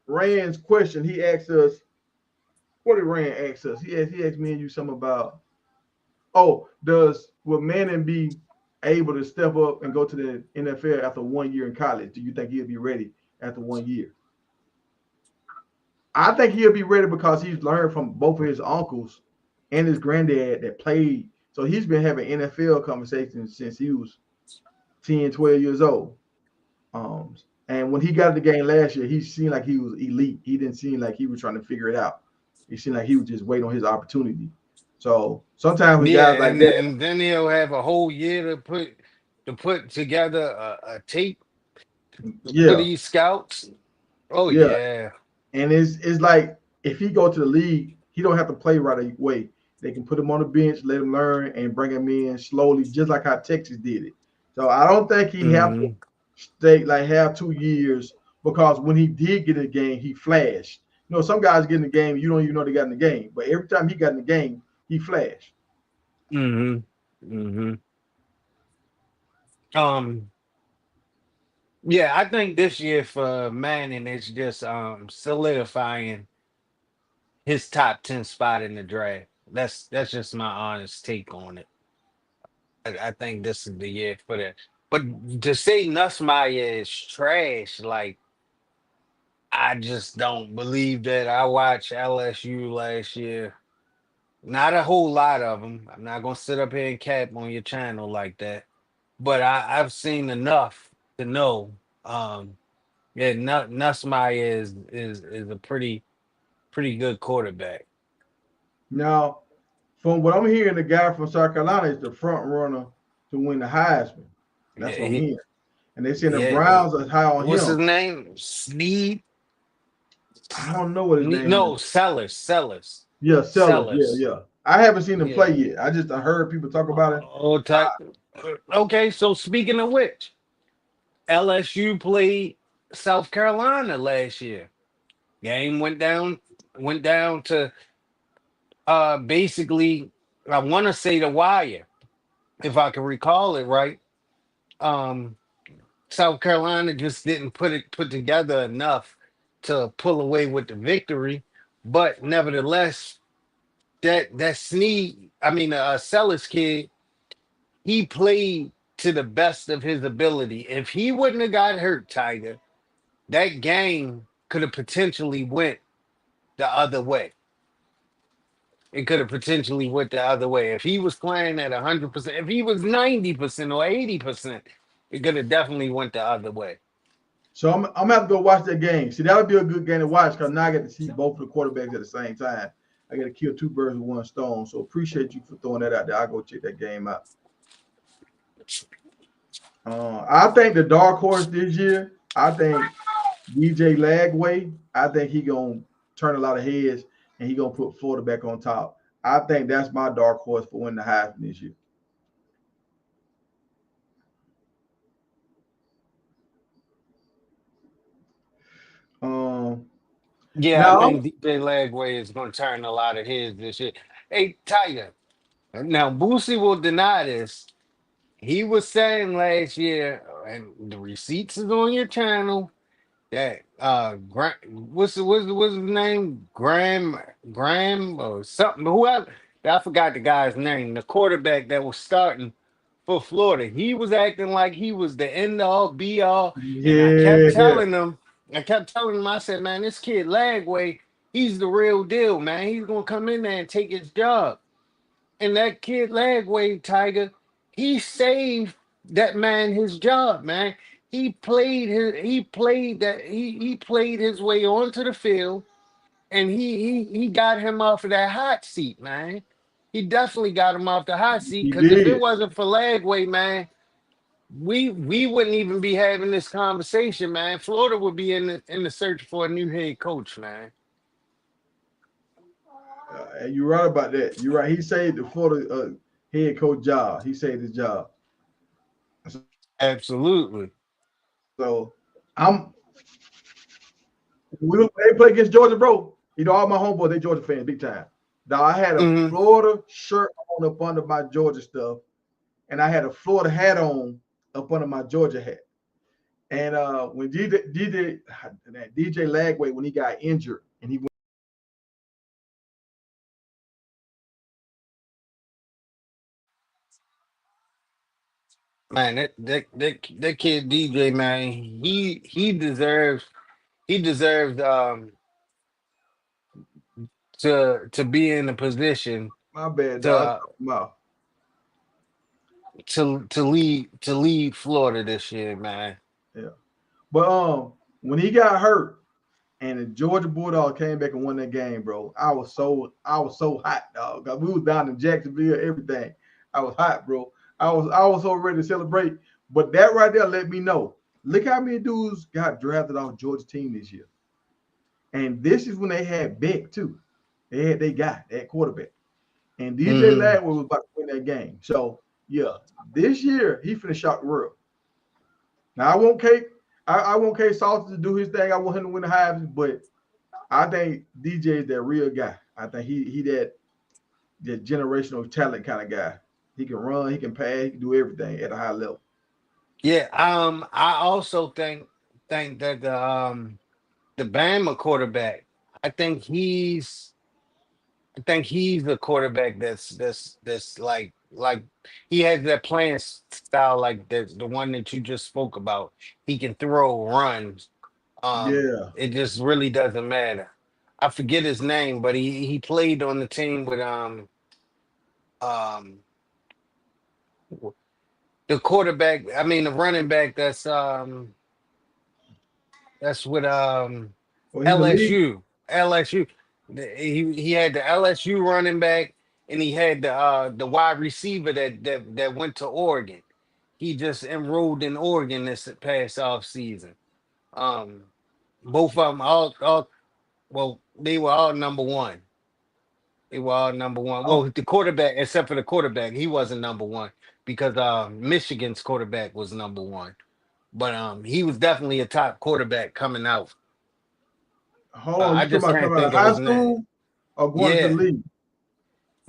Rand's question, he asked us, what did Rand ask us? He asked me and you something about, oh, will Manning be able to step up and go to the NFL after 1 year in college? Do you think he'll be ready after 1 year? I think he'll be ready because he's learned from both of his uncles and his granddad that played. So he's been having NFL conversations since he was 10, 12 years old. Um, and when he got the game last year, he seemed like he was elite. He didn't seem like he was trying to figure it out. He seemed like he was just waiting on his opportunity. So sometimes with guys Yeah, like that, and then he'll have a whole year to put together a tape for yeah, these scouts. Oh yeah. yeah. And it's like if he go to the league, he don't have to play right away. They can put him on the bench, let him learn, and bring him in slowly, just like how Texas did it. So I don't think he have to Hmm. stay like have 2 years because when he did get in the game, he flashed. You know, some guys get in the game, you don't even know they got in the game, but every time he got in the game, he flashed. Hmm. Hmm. Um, yeah, I think this year for Manning is just solidifying his top 10 spot in the draft. That's just my honest take on it. I think this is the year for that. But to say Nussmeier is trash, like I just don't believe that. I watched LSU last year. Not a whole lot of them. I'm not gonna sit up here and cap on your channel like that. But I've seen enough to know. Um, yeah, Nussmeier is a pretty good quarterback. Now, from what I'm hearing, the guy from South Carolina is the front runner to win the Heisman. Yeah, That's what I'm hearing. And they saying the yeah. Browns are high on What's his him. name? Sneed? I don't know what his name is. No, Sellers. Yeah, Sellers. Yeah, Sellers. yeah. I haven't seen him Yeah. play yet. I heard people talk about it. Oh, okay. So speaking of which, LSU played South Carolina last year. Game went down to basically I want to say the wire, if I can recall it right. Um, South Carolina just didn't put together enough to pull away with the victory, but nevertheless, that Sneed, I mean, Sellers kid, he played to the best of his ability. If he wouldn't have got hurt, Tiger, that game could have potentially went the other way. It could have potentially went the other way. If he was playing at 100%, if he was 90% or 80%, it could have definitely went the other way. So I'm gonna have to go watch that game. See, that would be a good game to watch because now I get to see both of the quarterbacks at the same time. I got to kill two birds with one stone. So appreciate you for throwing that out there. I'll go check that game out. I think the dark horse this year, I think DJ Lagway, I think he gonna turn a lot of heads and he gonna put Florida back on top. I think that's my dark horse for winning the Heisman this year. Um, Yeah, I now think DJ Lagway is going to turn a lot of heads this year. Hey, Tiger. Now, Boosie will deny this. He was saying last year, and the receipts is on your channel, that what's his name? Graham or something. Whoever I forgot the guy's name. The quarterback that was starting for Florida. He was acting like he was the end all be all. And yeah, I kept telling him, I said, man, this kid Lagway, he's the real deal, man. He's gonna come in there and take his job. And that kid Lagway, Tiger, he saved that man his job, man. He played his way onto the field and he got him off of that hot seat, man. He definitely got him off the hot seat he because if it did. wasn't for Lagway, man, we wouldn't even be having this conversation, man. Florida would be in the search for a new head coach, man. And you're right about that. You're right. He saved the Florida head coach job. He saved his job. Absolutely. So I'm they play against Georgia, bro. You know, all my homeboys, they Georgia fans, big time. Now I had a Hmm. Florida shirt on up under my Georgia stuff, and I had a Florida hat on up under my Georgia hat. And when DJ Lagway, when he got injured and he went, Man, that kid DJ, man, he deserves to be in a position my bad, to dog. uh, Mouth. to lead Florida this year, man. Yeah. But when he got hurt and the Georgia Bulldog came back and won that game, bro, I was so hot, dog. 'Cause we was down in Jacksonville, everything. I was hot, bro. I was so ready to celebrate. But that right there let me know. Look how many dudes got drafted off Georgia team this year. And this is when they had Beck too. They got that quarterback. And DJ Hmm. Ladwell was about to win that game. So yeah, this year he finna shock the world. Now I want K Salter to do his thing. I want him to win the Heisman, but I think DJ is that real guy. I think he that generational talent kind of guy. He can run, he can pass, he can do everything at a high level. Yeah. I also think that the Bama quarterback, I think he's I think he's the quarterback that's like he has that playing style like the one that you just spoke about. He can throw runs. Yeah. It just really doesn't matter. I forget his name, but he played on the team with um the quarterback. I mean the running back that's with Well, he's a lead. LSU. LSU. He had the LSU running back and he had the wide receiver that went to Oregon. He just enrolled in Oregon this past off season. Um Both of them all well, they were all number one. They were all number one. Oh, Well, the quarterback, except for the quarterback, he wasn't number one because Michigan's quarterback was number one. But he was definitely a top quarterback coming out. hold on. You I talking just about can't coming out of think of high his name. school or going to the Yeah, league?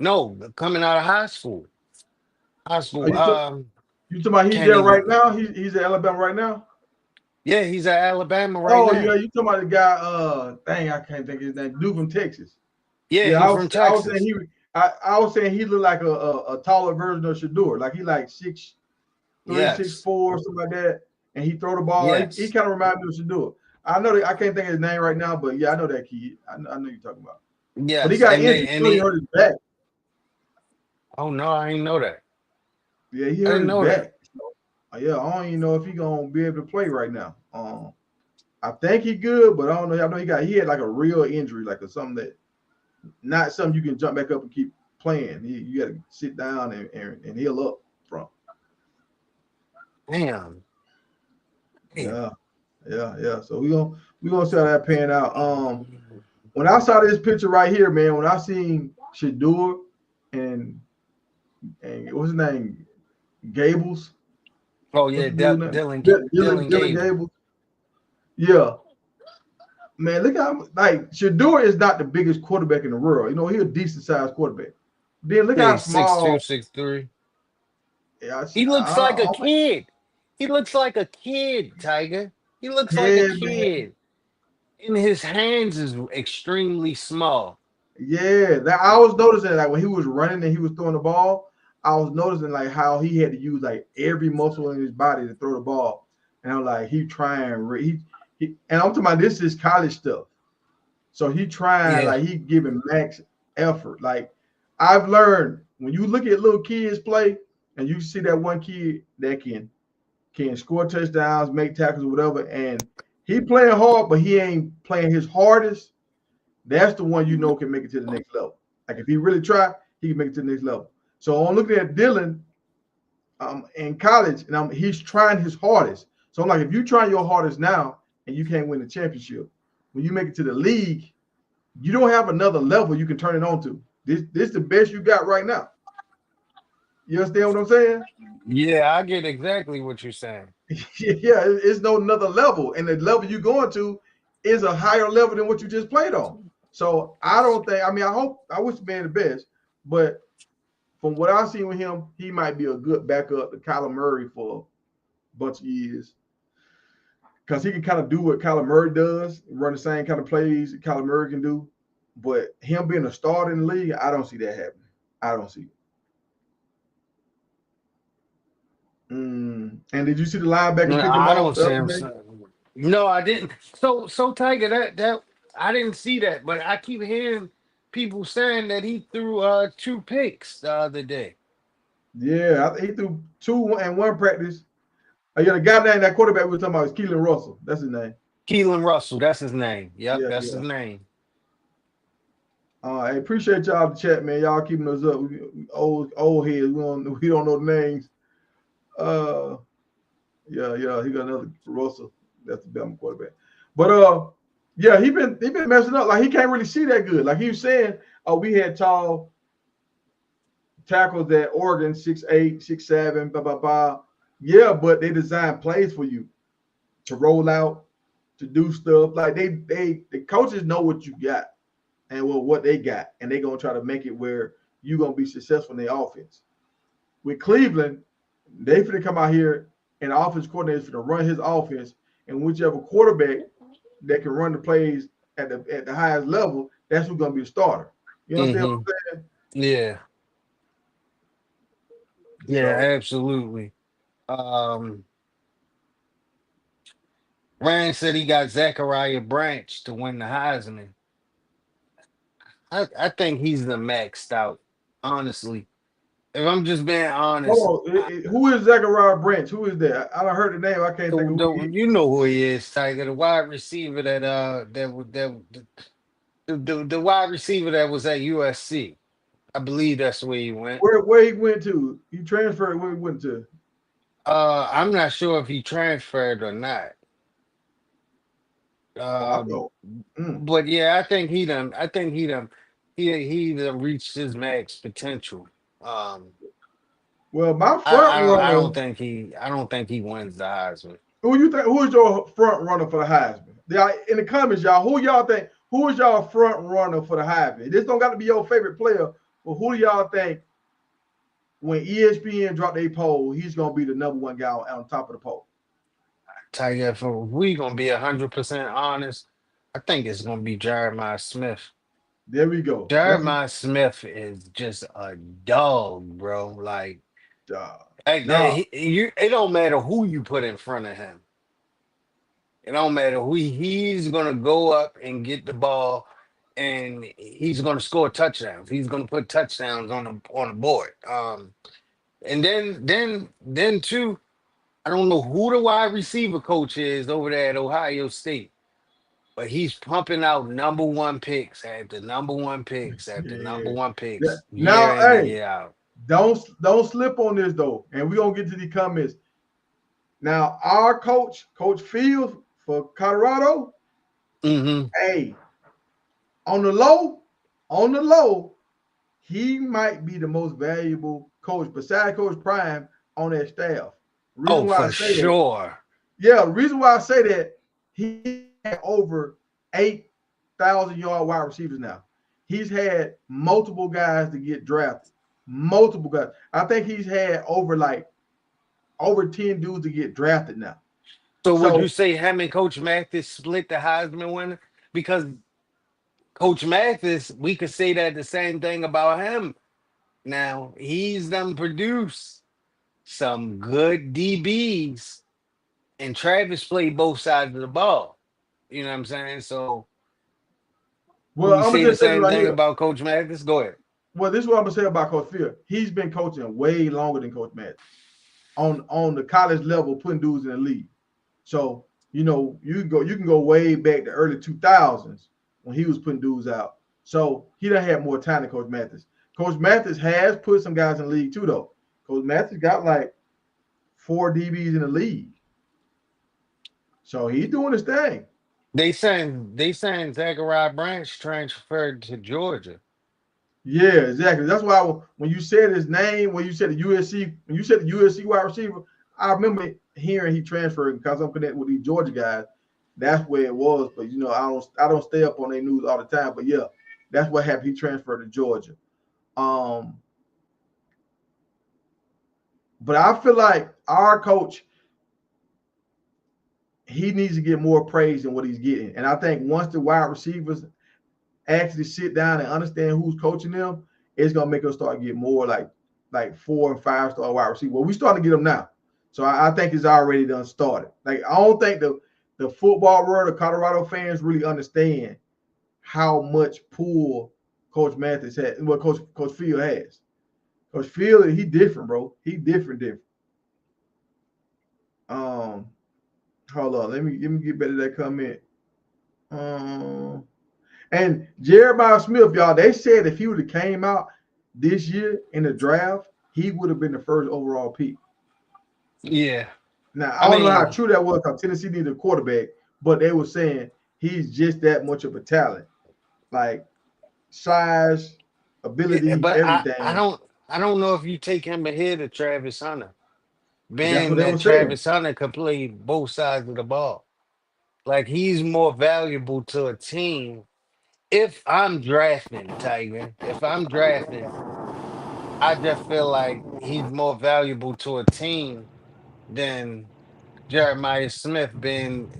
no, coming out of high school. High Are school. you talking about he's Can't there right even. now? He's at Alabama right now? Yeah, he's at Alabama right Oh yeah, now. you talking about the guy? Dang, I can't think of his name. Dude from Texas. Yeah, Yeah, he's from I was saying Texas. I was saying he looked like a taller version of Shador. Like he like 6'3", six Yes, four, something like that. And he throw the ball. He yes, kind of reminds me of Shador. I know that I can't think of his name right now, but yeah, I know that kid. I know you're talking about. But he yes. got And injured. they and He he. hurt his back. Oh no, I didn't know that. Yeah, he I hurt didn't his know that. back. Yeah, I don't even know if he gonna be able to play right now. I think he good, but I don't know. I know he had like a real injury, like a something that not something you can jump back up and keep playing. You got to sit down and heal up from. Damn, damn. Yeah, yeah. So we gonna see how that pan out. When I saw this picture right here, man, when I seen Shadur and what's his name, Gables, Oh what's yeah, the dude name? Dylan Dylan Gable. Gables. Yeah, man, look how like Shadur is not the biggest quarterback in the world. You know, he's a decent sized quarterback. Then look Yeah, how he's 6'2", small. 6'3". Yeah, He looks like a kid. He looks like a kid, Tiger. He looks like a yeah, man. kid. And his hands is extremely small. Yeah, that I was noticing like when he was running and he was throwing the ball, I was noticing like how he had to use like every muscle in his body to throw the ball. And I'm like, he trying he and I'm talking about this is college stuff. So he trying Yeah. like he giving max effort. Like I've learned when you look at little kids play and you see that one kid that can score touchdowns, make tackles, or whatever, and he playing hard, but he ain't playing his hardest. That's the one you know can make it to the next level. Like if he really try, he can make it to the next level. So I'm looking at Dylan in college, and he's trying his hardest. So I'm like, if you try your hardest now and you can't win the championship, when you make it to the league, you don't have another level you can turn it on to. This is the best you got right now. You understand what I'm saying? Yeah, I get exactly what you're saying. Yeah, it's no another level, and the level you're going to is a higher level than what you just played on. So I don't think. I mean, I wish the man the best, but from what I've seen with him, he might be a good backup to Kyler Murray for a bunch of years because he can kind of do what Kyler Murray does, run the same kind of plays that Kyler Murray can do. But him being a starter in the league, I don't see that happening. I don't see it. And did you see the No, linebacker pick him I off don't the see other him. day? No, I didn't. So Tiger, that I didn't see that, but I keep hearing people saying that he threw two picks the other day. Yeah, he threw two and one practice. Yeah, the guy named that quarterback we were talking about is Keelan Russell. That's his name. Keelan Russell, that's his name. Yep, Yeah, that's his yeah. name. I appreciate y'all the chat, man. Y'all keeping us up. Old heads. We don't know the names. Uh, yeah. He got another Russell. That's the Bama quarterback. But yeah, he been messing up. Like he can't really see that good. Like he was saying, oh, we had tall tackles at Oregon, 6'8", 6'7", blah blah blah. Yeah, but they design plays for you to roll out, to do stuff. Like the coaches know what you got and what they got, and they're gonna try to make it where you're gonna be successful in their offense. With Cleveland, they finna come out here and the offense coordinator is finna run his offense, and whichever quarterback that can run the plays at the highest level, that's who's gonna be the starter. You understand Mm-hmm. what I'm saying? Yeah. Yeah, So, absolutely. Um, Rand said he got Zachariah Branch to win the Heisman. I think he's the maxed out, honestly. If I'm just being honest, hold on. Who is Zachariah Branch? Who is that? I don't heard the name. I can't think of who he is. you know who he is, Tiger, the wide receiver the wide receiver that was at USC. I believe that's where he went. Where he went to? He transferred. Where he went to? I'm not sure if he transferred or not. Oh, I Um, thought. Mm. but yeah, I think he done. I think he done reached his max potential. Um, Well, my front runner. I don't think he wins the Heisman. Who you think? Who is your front runner for the Heisman? In the comments, y'all. Who y'all think? Who is y'all front runner for the Heisman? This don't got to be your favorite player, but who do y'all think when ESPN drop their poll, he's gonna be the number one guy on top of the poll? Tiger, if we gonna be 100% honest, I think it's gonna be Jeremiah Smith. There we go. That's Jeremiah Smith is just a dog, bro. uh, no. It don't matter who you put in front of him. It don't matter who he's gonna go up and get the ball, and he's gonna score touchdowns. He's gonna put touchdowns on the board. And then too, I don't know who the wide receiver coach is over there at Ohio State, but he's pumping out number one picks after number one picks after number Yeah. one picks year Now, in and hey, year out. don't slip on this though, and we're gonna get to the comments. Now, our Coach Fields for Colorado, Hmm. hey, on the low, on the low, he might be the most valuable coach besides Coach Prime on that staff. Oh, Reason why I for say that, sure. yeah, the reason why I say that, he had over 8,000-yard wide receivers now. He's had multiple guys to get drafted, multiple guys. I think he's had over 10 dudes to get drafted now. So would you So, say him and Coach Mathis split the Heisman winner? Because Coach Mathis, we could say that the same thing about him. Now he's done produced some good DBs, and Travis played both sides of the ball. You know what I'm saying? So would well, we I'm say gonna the just say this same right thing here. about Coach Mathis? Go ahead. Well, this is what I'm gonna say about Coach Field. He's been coaching way longer than Coach Matt on the college level, putting dudes in the league. So you can go way back to early 2000s when he was putting dudes out. So he done had more time than Coach Mathis. Coach Mathis has put some guys in the league too, though. Coach Mathis got like 4 DBs in the league, so he's doing his thing. They saying Zachariah Branch transferred to Georgia. Yeah, exactly. That's why when you said his name, when you said the USC, when you said the USC wide receiver, I remember hearing he transferred because I'm connected with these Georgia guys. That's where it was. But I don't stay up on their news all the time. But yeah, that's what happened. He transferred to Georgia. Um, but I feel like our coach, he needs to get more praise than what he's getting. And I think once the wide receivers actually sit down and understand who's coaching them, it's gonna make us start getting more like 4 and 5 star wide receiver. Well, we starting to get them now, so I think it's already done started. Like I don't think the football world of Colorado fans really understand how much pull Coach Mathis had, what Coach Field has. Coach Field, he different, bro. He different. Um, hold on, let me get back to that comment. Um, And Jeremiah Smith, y'all, they said if he would have came out this year in the draft, he would have been the first overall pick. Yeah. Now, I I don't know how mean, true that was because Tennessee needed a quarterback, but they were saying he's just that much of a talent. Like size, yeah, ability, but everything. I don't know if you take him ahead of Travis Hunter, That's being what they were that saying. Travis Hunter could play both sides of the ball. Like he's more valuable to a team. If I'm drafting Tiger, if I'm drafting, I just feel like he's more valuable to a team than Jeremiah Smith being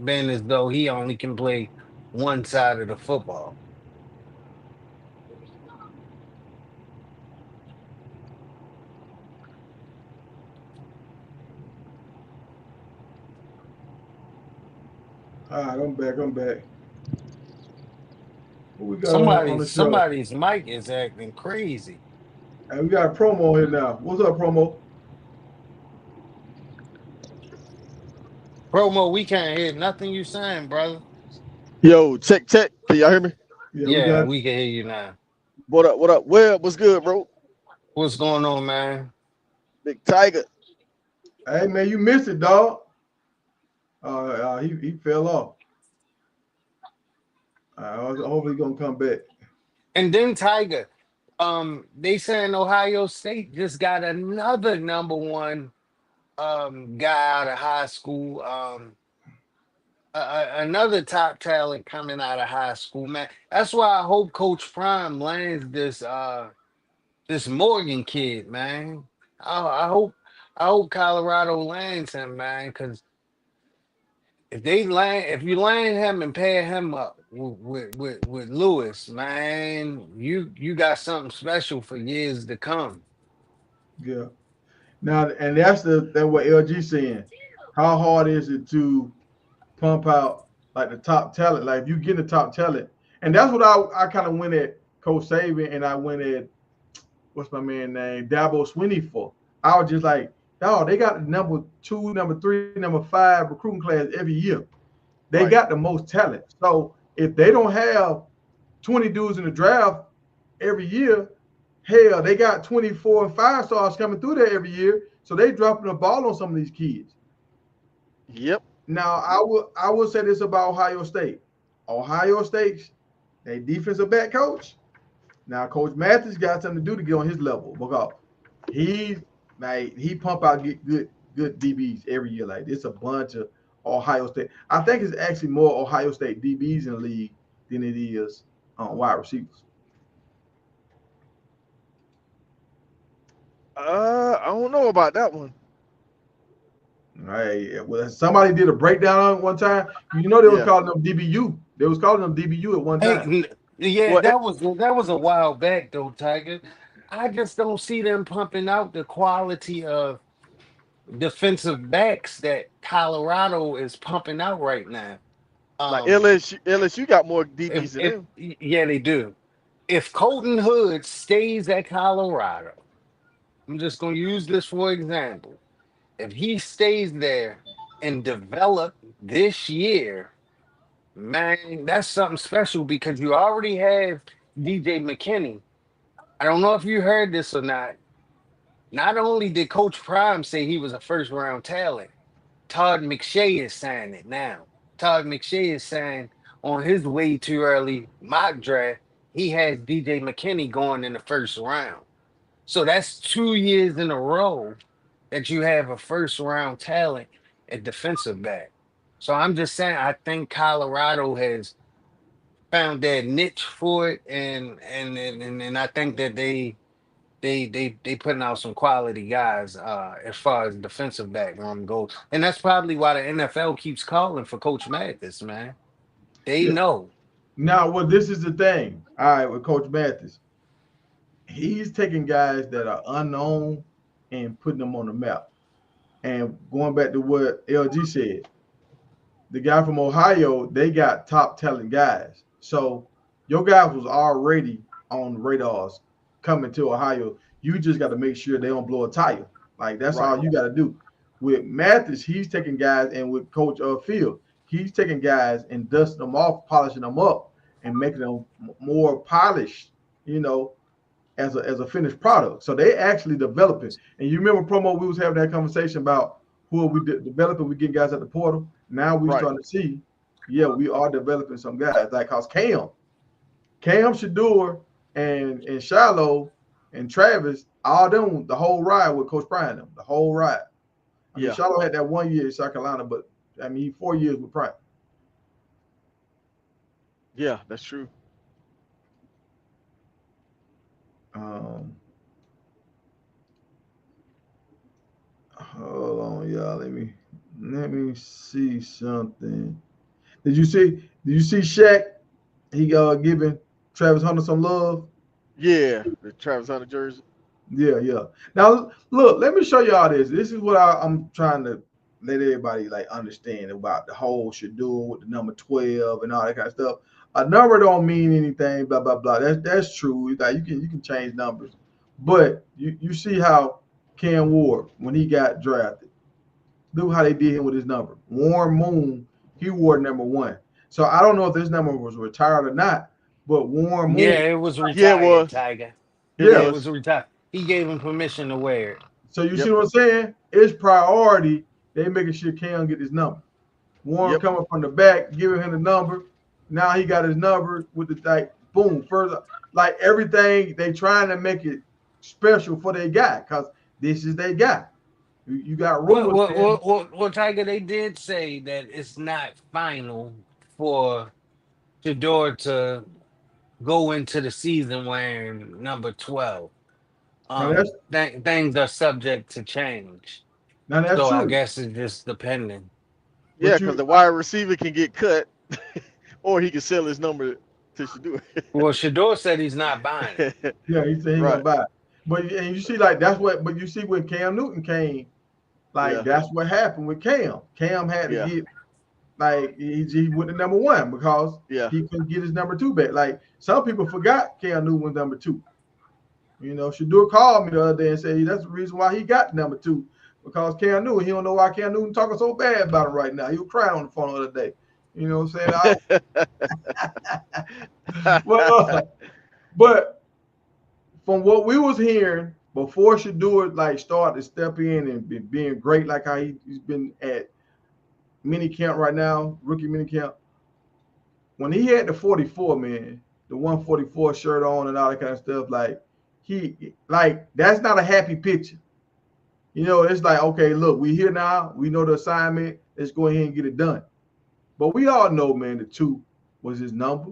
as though he only can play one side of the football. All right, I'm back. I'm back. What we got on the show? Somebody's mic is acting crazy. Hey, we got a promo here now. What's up, promo? Promo, we can't hear nothing you saying, brother. Yo, check, check. Can y'all hear me? Yeah, we Yeah, got. we can hear you now. What up? What up? Web, what's good, bro? What's going on, man? Big Tiger. Hey man, you missed it, dog. He fell off. Hopefully he gonna come back. And then Tiger, they saying Ohio State just got another number one guy out of high school. Another top talent coming out of high school, man. That's why I hope Coach Prime lands this Morgan kid, man. I hope Colorado lands him, man, because if you land him and pair him up with Lewis, man, you got something special for years to come. Yeah. Now, and that's what LG saying. How hard is it to pump out like the top talent? Like if you get the top talent, and that's what I kind of went at Coach Saban, and I went at what's my man name Dabo Swinney for. I was just like, dog, they got the number two, number three, number five recruiting class every year. They Right. got the most talent. So if they don't have 20 dudes in the draft every year, hell, they got 24 and 5 stars coming through there every year. So they dropping the ball on some of these kids. Yep. Now, I will say this about Ohio State. Ohio State, they defensive back coach. Now, Coach Mathis got something to do to get on his level because he he pump out get good DBs every year. Like it's a bunch of Ohio State. I think it's actually more Ohio State DBs in the league than it is wide receivers. I don't know about that one. Right. Well, somebody did a breakdown on it one time. You know they was Yeah. calling them DBU. They was calling them DBU at one Hey, time. yeah, Well, that was a while back though, Tiger. I just don't see them pumping out the quality of defensive backs that Colorado is pumping out right now. like Um, LSU got more DBs than if them. yeah, they do. If Colton Hood stays at Colorado, I'm just going to use this for example. If he stays there and develop this year, man, that's something special because you already have DJ McKinney. I don't know if you heard this or not. Not only did Coach Prime say he was a first round talent, Todd McShay is saying it now. Todd McShay is saying on his way too early mock draft, he has DJ McKinney going in the first round. So that's 2 years in a row that you have a first round talent at defensive back. So I'm just saying, I think Colorado has found their niche for it, and I think that they putting out some quality guys as far as defensive back room goes, and that's probably why the NFL keeps calling for Coach Mathis, man. They Yeah. know. Now, well, this is the thing. All right, with Coach Mathis, he's taking guys that are unknown and putting them on the map. And going back to what LG said, the guy from Ohio, they got top talent guys. So your guys was already on the radars coming to Ohio. You just got to make sure they don't blow a tire. Like that's Right. all you got to do. With Mathis, he's taking guys, and with Coach Field, he's taking guys and dusting them off, polishing them up, and making them more polished. You know, as a finished product. So they actually developing. And you remember promo we was having that conversation about who are we developing? We getting guys at the portal. Now we Right. starting to see, yeah, we are developing some guys like cause Cam Shador and Shilo and Travis, all them the whole ride with Coach Prime them, the whole ride. I mean, Yeah. Shilo had that 1 year in South Carolina, but I mean 4 years with Prime. Yeah, that's true. Um, hold on, y'all. Let me see something. Did you see Shaq? He giving Travis Hunter some love. Yeah, the Travis Hunter jersey. Yeah, yeah. Now look, let me show y'all this. This is what I'm trying to let everybody like understand about the whole Shadul with the number 12 and all that kind of stuff. A number don't mean anything, blah blah blah. That's true. Like you can change numbers, but you see how Cam Ward when he got drafted, look how they did him with his number. Warren Moon, he wore number 1. So I don't know if this number was retired or not, but Warren Moon, Yeah, it was Yeah, it retired, was. Tiger. It Yeah, yeah. it was. was retired. He gave him permission to wear it. So you see Yep. what I'm saying? It's priority. They making sure Cam get his number. Warren Yep. coming from the back, giving him the number. Now he got his number with the like boom further like everything they trying to make it special for their guy because this is their guy. You got Well, rumors well, saying well, well, well, Tiger, they did say that it's not final for Shador to go into the season wearing number 12. now that's Things are subject to change. now that's So I true. guess it's just depending. Yeah, But because you the wide receiver can get cut, or he can sell his number to Shador. Well, Shador said he's not buying it. yeah, he said he gonna Right. buy it. But and you see like that's what but you see when Cam Newton came, like Yeah. that's what happened with Cam. Cam had to Yeah. get like he went to number 1 because Yeah. he couldn't get his number 2 back. Like some people forgot Cam Newton was number 2. Shadur called me the other day and said that's the reason why he got number 2 because Cam Newton. He don't know why Cam Newton talking so bad about him right now. He was crying on the phone the other day. You know what I'm saying? Well, but from what we was hearing before Shadur like started to step in and being great, like how he's been at mini camp right now, rookie mini camp. When he had the 44, man, the 144 shirt on and all that kind of stuff, like that's not a happy picture. It's like, okay, look, we here now. We know the assignment. Let's go ahead and get it done. But we all know, man, the 2 was his number.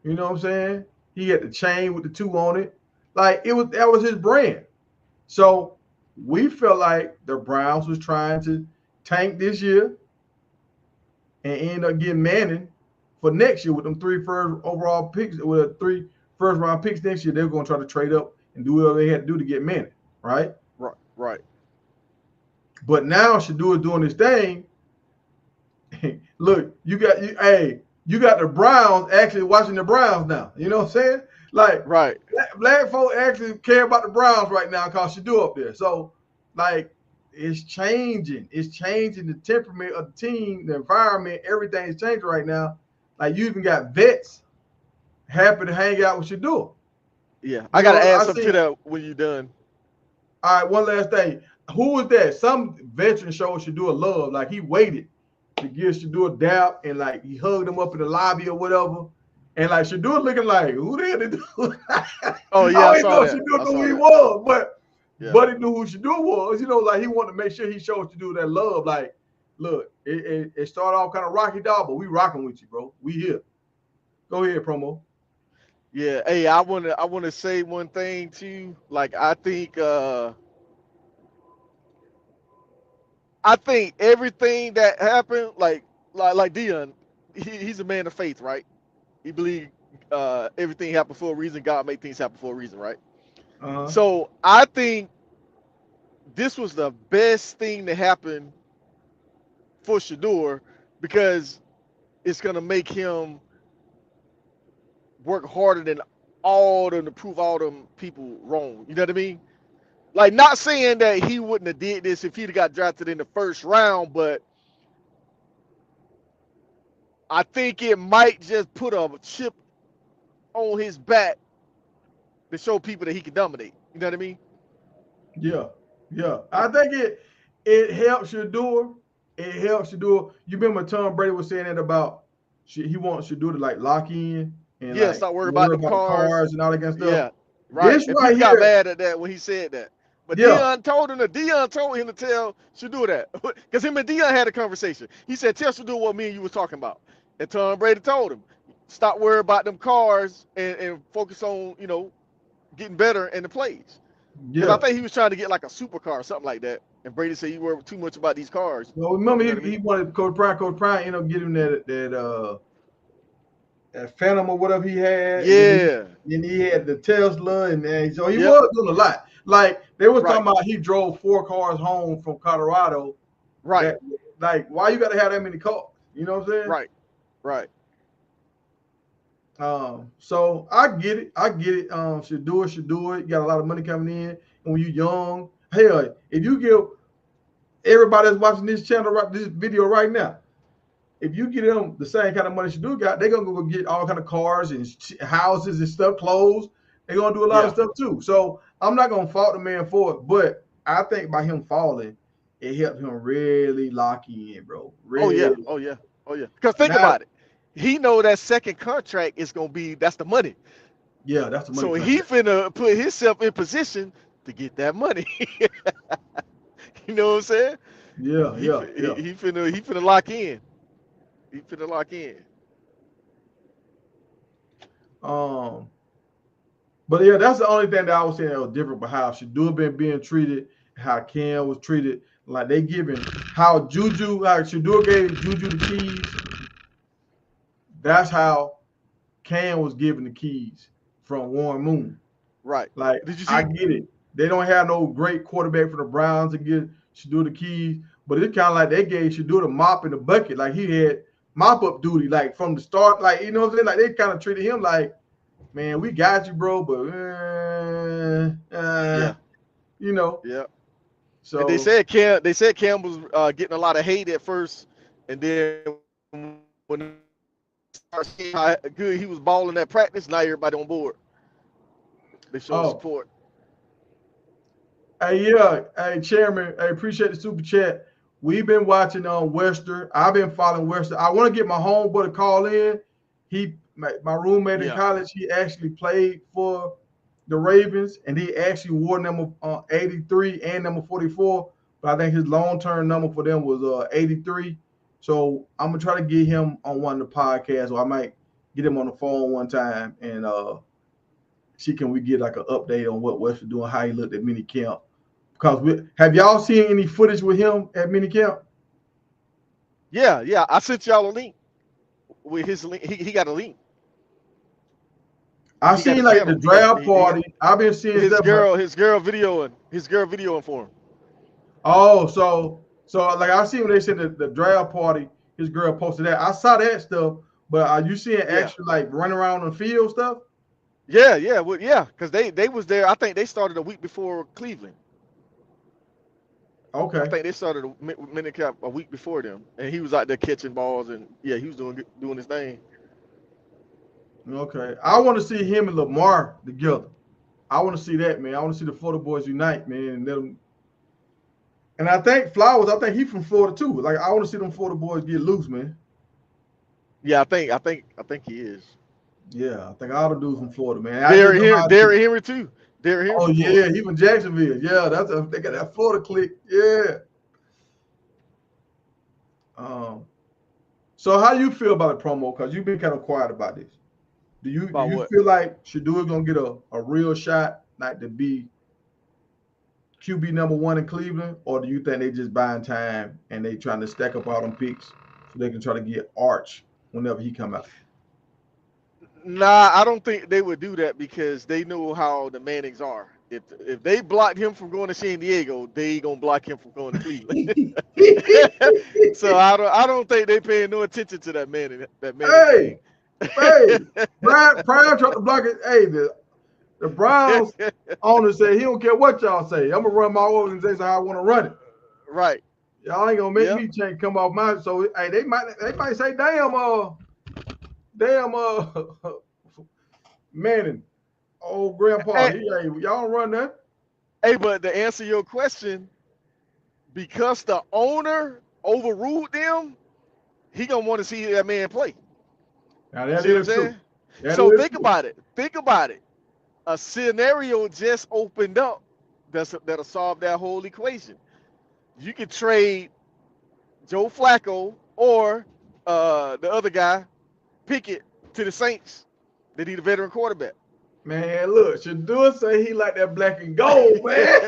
You know what I'm saying? He had the chain with the 2 on it. Like that was his brand. So we felt like the Browns was trying to tank this year and end up getting Manning for next year with them 3 first overall picks, with 3 first round picks next year. They're going to try to trade up and do whatever they had to do to get Manning, right? Right. Right. But now Shador is doing his thing. Look, you got the Browns actually watching the Browns now. You know what I'm saying? Like Right. black folk actually care about the Browns right now because Shador up there. So like it's changing. It's changing the temperament of the team, the environment, everything is changing right now. Like you even got vets happy to hang out with Shador. Yeah. I gotta add I something see. to that when you're done. All right, one last thing. Who was that? Some veteran showed Shador love. Like he waited to give Shador a dap and like he hugged him up in the lobby or whatever. And like Shador looking like, who the hell did do? Oh I yeah, I always saw know that. Shador I knew saw who he that. was, but Yeah. Buddy knew who Shador was. Like he wanted to make sure he showed Shador that love. Like, look, it started off kind of rocky dog, but we rocking with you, bro. We here. Go ahead, promo. Yeah. Hey, I wanna say one thing too. Like I think everything that happened, like Dion, he's a man of faith, right? He believe everything happened for a reason. God made things happen for a reason, right? Uh-huh. So I think this was the best thing to happen for Shador because it's gonna make him work harder than all them to prove all them people wrong. You know what I mean? Like not saying that he wouldn't have did this if he'd have got drafted in the first round, but I think it might just put a chip on his back to show people that he can dominate. You know what I mean? Yeah. Yeah. I think it helps Shador. It helps Shador. You remember Tom Brady was saying that about he wants Shador to like lock in and Yeah, like stop worrying about worry them about the cars. cars and all that kind of stuff. Yeah, right. This And right people got here, mad at that when he said that. But yeah, Dion told him to tell Shador that. Because him and Dion had a conversation. He said, tell Shador what me and you was talking about. And Tom Brady told him, stop worrying about them cars and focus on, getting better in the plays. Because I yeah. think he was trying to get like a supercar or something like that. And Brady said you worry too much about these cars. Well, remember You know what I he mean? wanted Coach Prime. Coach Prime ended up getting him that Phantom or whatever he had, and Yeah. then he had the Tesla, and so he Yep. was doing a lot. Like they was Right. talking about, he drove 4 cars home from Colorado Right, That like why you got to have that many cars? You know what I'm saying? right, right. So I get it. I get it. Should do it. Should do it. You got a lot of money coming in, and when you're young, hell, if you give everybody that's watching this channel, right, this video right now, if you get them the same kind of money Shador got, they're gonna go get all kind of cars and houses and stuff, clothes. They're gonna do a lot of Yeah. stuff too. So I'm not gonna fault the man for it, but I think by him falling, it helped him really lock in, bro. Oh yeah. Really. Oh yeah. Oh yeah. Because think Now, about it. He know that second contract is gonna be that's the money. yeah, that's the money So he contract. finna put himself in position to get that money. You know what I'm saying? Yeah, He yeah, fi- yeah. he finna lock in. He finna lock in. Um, but yeah, that's the only thing that I was saying that was different. But how Shador been being treated, how Cam was treated, like they giving how Shador gave Juju the keys. That's how Cam was given the keys from Warren Moon. Right. Like Did you I see? get it. They don't have no great quarterback for the Browns to get Shador the keys, but it's kind of like they gave Shador the mop in the bucket. Like he had mop up duty, like from the start. Like you know what I'm saying? Like they kind of treated him like, man, we got you, bro, but Yeah. you know. Yeah. And they So said Cam was getting a lot of hate at first, and then when they started seeing how good he was balling at practice, now everybody on board. They showing oh, support. hey, yeah, hey, Chairman, I appreciate the super chat. We've been watching on Western. I've been following Western. I want to get my homeboy to call in. My roommate in Yeah. college, he actually played for the Ravens, and he actually wore number 83 and number 44. But I think his long-term number for them was 83. So I'm gonna try to get him on one of the podcasts, or I might get him on the phone one time and see can we get like an update on what Western doing, how he looked at mini camp. Because have y'all seen any footage with him at minicamp? Yeah, yeah. I sent y'all a link with his link. He got a link. I He got seen a like the channel. He got draft party. I've been seeing stuff, but his girl videoing for him. oh, so like I see when they said the draft party, his girl posted that. I saw that stuff, but are you seeing Yeah. actually like running around the field stuff? Yeah, yeah, well, yeah, because they was there. I think they started a week before Cleveland. I Okay, think they started a minicamp a week before them, and he was out there catching balls, and yeah, he was doing his thing. okay. I want to see him and Lamar together. I want to see that, man. I want to see the Florida boys unite, man, and let them. And I think Flowers. I think he's from Florida too. Like I want to see them Florida boys get loose, man. Yeah, I think he is. Yeah, I think all the dudes from Florida, man. I just know how to do. Derrick Henry too. Derrick Henry Oh from Florida. yeah, he from Jacksonville. Yeah, they got that Florida click. Yeah. Um. So how you feel about the promo? Because you've been kind of quiet about this. Do About you what? feel like Shador gonna get a real shot, like to be QB number one in Cleveland, or do you think they just buying time and they trying to stack up all them picks so they can try to get Arch whenever he come out? Nah, I don't think they would do that because they know how the Mannings are. If they blocked him from going to San Diego, they gonna block him from going to Cleveland. So I don't think they paying no attention to that Manning Hey, thing. hey, Prime tried to block it. Hey, the Browns owner said he don't care what y'all say. I'm gonna run my organization how I want to run it. Right. Y'all ain't gonna make Yep. me change come off my. So hey, they might say, damn, Manning, old grandpa. Hey, Hey, y'all run that. hey, but to answer your question, because the owner overruled them, he gonna want to see that man play. Now You that see what I'm is true. saying? That So is think true. about it. Think about it. A scenario just opened up that'll solve that whole equation. You could trade Joe Flacco or the other guy, Pickett, to the Saints. They need a veteran quarterback. Man, look, Shador say he like that black and gold, man.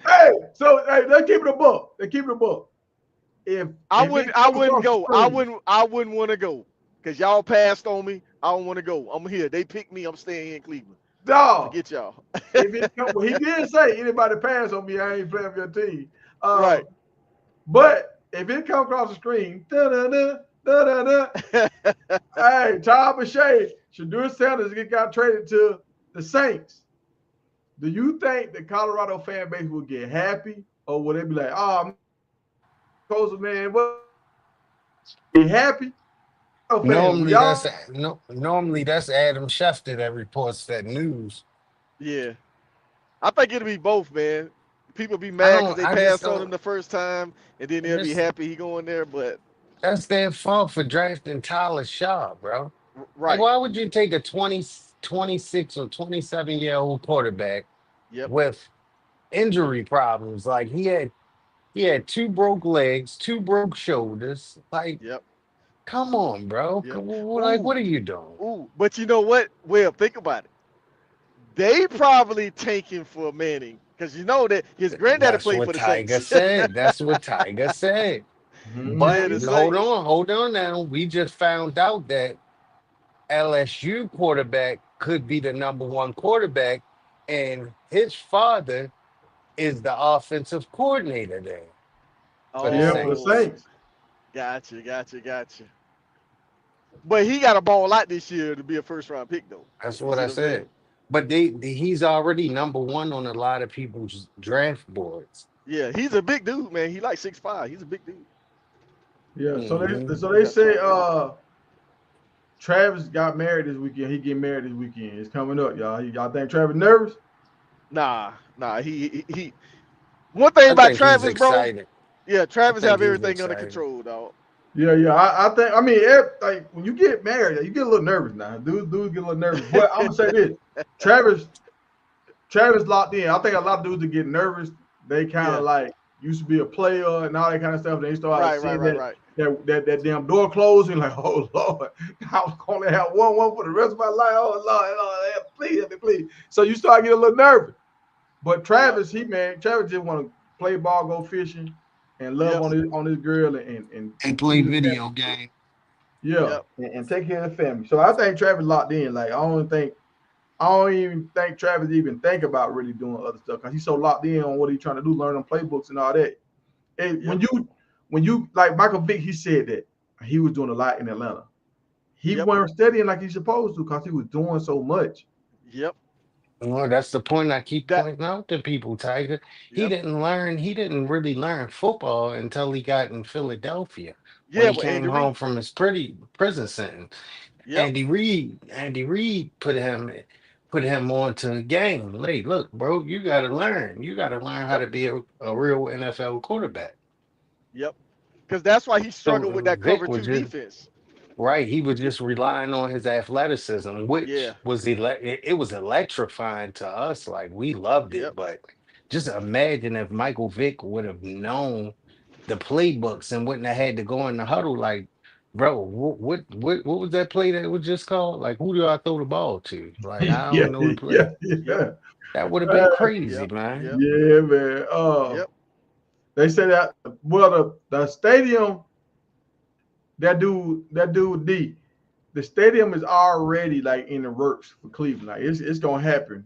hey, so hey, they keep it a buck. They keep it a buck. I If wouldn't it I comes wouldn't from go. I Supreme, wouldn't I wouldn't want to go. Cause y'all passed on me. I don't want to go. I'm here. They picked me. I'm staying here in Cleveland. dog. Forget y'all. If it come, well, he did say anybody pass on me, I ain't playing for your team. uh, Right. but if it comes across the screen, da da da da da da. Hey, Tom Shay, Shadur Sanders got traded to the Saints. Do you think the Colorado fan base will get happy, or will they be like, "Oh, man, what?" Be happy? Oh, fans, will Normally that's y'all? no, normally that's Adam Schefter that reports that news. Yeah. I think it'll be both, man. People be I mad because don't. they I just passed on him don't. the first time, and then they'll be This happy he going there. But that's their fault for drafting Tyler Shaw, bro. Like, right. why would you take a 26 or 27-year-old quarterback Yep. with injury problems? Like he had two broke legs, two broke shoulders. Like, Yep. come on, bro. Yep. Like, what Ooh. are you doing? Ooh. But you know what? Well, think about it. They probably tanking for Manning because you know that his granddaddy That's played what for the Tiger Saints. said. That's what Tiger said. Yeah, But the Mhm. Saints. hold on now. We just found out that LSU quarterback could be the number one quarterback, and his father is the offensive coordinator there for the Yeah, for the Oh, Saints. Saints. gotcha. But he got a ball out this year to be a first round pick, though. That's You what see I what I'm saying? said. But he's already number one on a lot of people's draft boards. Yeah, he's a big dude, man. He like 6'5". He's a big dude. Yeah, so Hmm they He got say strong legs. Travis got married this weekend. He getting married this weekend. It's coming up, y'all. Y'all think Travis nervous? Nah. He. One thing I about think he's Travis, bro. excited. Yeah, I Travis think have he's everything under excited. control, dog. Yeah, yeah. I think. I mean, like when you get married, you get a little nervous now. Dudes get a little nervous. But I'm gonna say this: Travis, Travis locked in. I think a lot of dudes that get nervous, they kind of Yeah. like used to be a player and all that kind of stuff. And they start Right, right, seeing right, right. that damn door closing, like, oh Lord, I was gonna have one for the rest of my life. Oh Lord, please, help me, please. So you start getting a little nervous. But Yep. Travis just want to play ball, go fishing, and love Yep. on his girl And and play keep his family. video game. Yeah, Yep. and take care of the family. So I think Travis locked in. Like I don't even think Travis even think about really doing other stuff because he's so locked in on what he's trying to do, learn on playbooks and all that. And Yep. when you like Michael Vick, he said that he was doing a lot in Atlanta. He Yep. weren't studying like he's supposed to because he was doing so much. Yep. Well, that's the point I keep That. pointing out to people, Tiger. Yep. He didn't really learn football until he got in Philadelphia when Yeah, he with came Andy home Reid. from his pretty prison sentence. Yep. Andy Reid put him onto the game. Like, look, bro, you gotta learn. You gotta learn how Yep. to be a real NFL quarterback. Yep. Because that's why he struggled with So that Vic cover was two just defense. right. He was just relying on his athleticism, which Yeah. it was electrifying to us. Like we loved Yep. it. But just imagine if Michael Vick would have known the playbooks and wouldn't have had to go in the huddle. Like, bro, what was that play that was just called? Like, who do I throw the ball to? Like, I Yeah, don't know the play. yeah, Yep. yeah. That would have been Uh, crazy, Yep. man. Yep. yeah, man. Yep. They say that well the stadium that dude D, the stadium is already like in the works for Cleveland. Like it's gonna happen.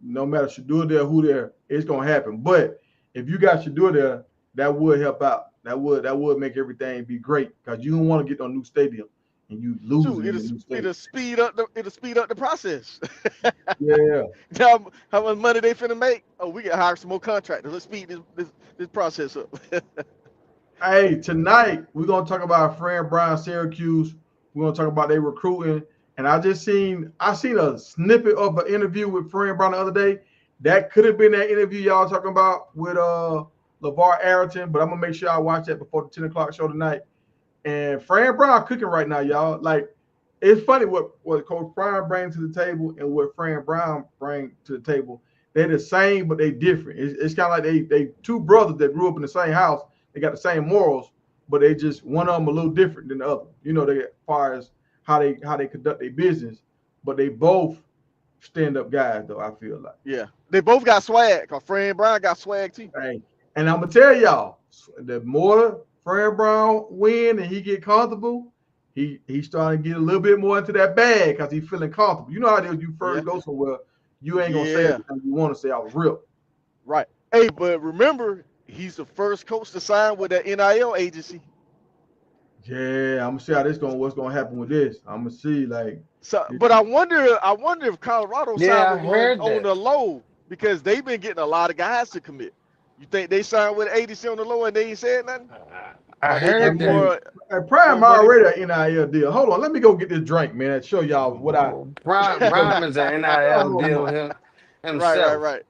No matter Shadur there, who there, it's gonna happen. But if you got Shadur there, that would help out. That would make everything be great because you don't want to get on a new stadium and you Shoot, losing in the new it'll stadium. speed up the process. Yeah. How much money they finna make? Oh, we can hire some more contractors. Let's speed this process up. Hey, tonight we're gonna talk about Fran Brown, Syracuse. We're gonna talk about their recruiting. And I seen a snippet of an interview with Fran Brown the other day. That could have been that interview y'all talking about with LeVar Arrington, but I'm gonna make sure I watch that before the 10 o'clock show tonight. And Fran Brown cooking right now, y'all. Like it's funny what Coach Fran brings to the table and what Fran Brown bring to the table. They're the same, but they different. It's kind of like they two brothers that grew up in the same house. They got the same morals, but they just one of them a little different than the other. They as far as how they conduct their business, but they both stand up guys though. I feel like. Yeah, they both got swag. Cause Fran Brown got swag too. Hey, and I'm gonna tell y'all, the more Fred Brown win and he get comfortable, he's starting to get a little bit more into that bag because he's feeling comfortable. You know how it is. You Yeah, first go somewhere, you ain't gonna say yeah, everything you want to say. I was real. right. Hey, but remember, he's the first coach to sign with that NIL agency. Yeah, I'm gonna see how this going. What's gonna happen with this? I'm gonna see like, So, it, but I wonder if Colorado signed Yeah, I with one heard on that. the low because they've been getting a lot of guys to commit. You think they signed with agency on the low and they ain't said nothing? I Or they I heard getting that. mean, more Prime more money? already an NIL deal. Hold on, let me go get this drink, man. And show y'all what I because Prime is an NIL hold deal on. Right, right, himself. right,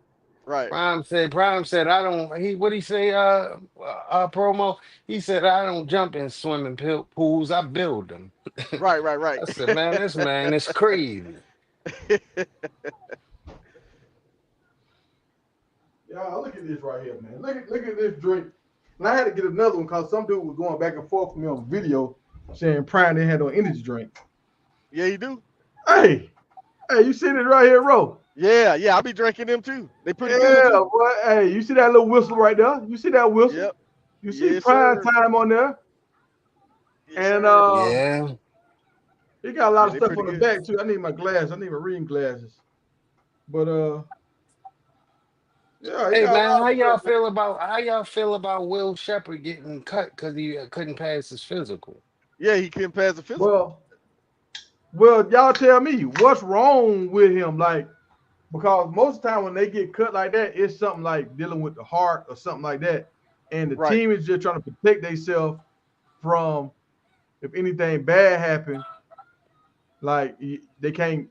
right, Prime said I don't he what he say promo? He said I don't jump in swimming pools, I build them. right, right, I right. said, man, this man is crazy. Y'all look at this right here, man. Look at this drink. And I had to get another one because some dude was going back and forth with me on video saying Prime didn't have no energy drink. Yeah, you do. Hey, hey, you see this right here, bro? Yeah, yeah. I be drinking them too. They pretty good Yeah, too. boy. Hey, you see that little whistle right there? You see that whistle? Yep. You see Yes, Prime sir. time on there, Yes, and sir. Yeah. it got a lot Yeah, of they stuff pretty on the good. back too. I need my glass. I need my reading glasses. But yeah, it Hey got a man, lot of stuff, man. how y'all feel about Will Shepard getting cut because he couldn't pass his physical? Yeah, he can pass the physical. Well, well, y'all tell me what's wrong with him, like because most of the time when they get cut like that, it's something like dealing with the heart or something like that, and the Right, team is just trying to protect themselves from if anything bad happens, like they can't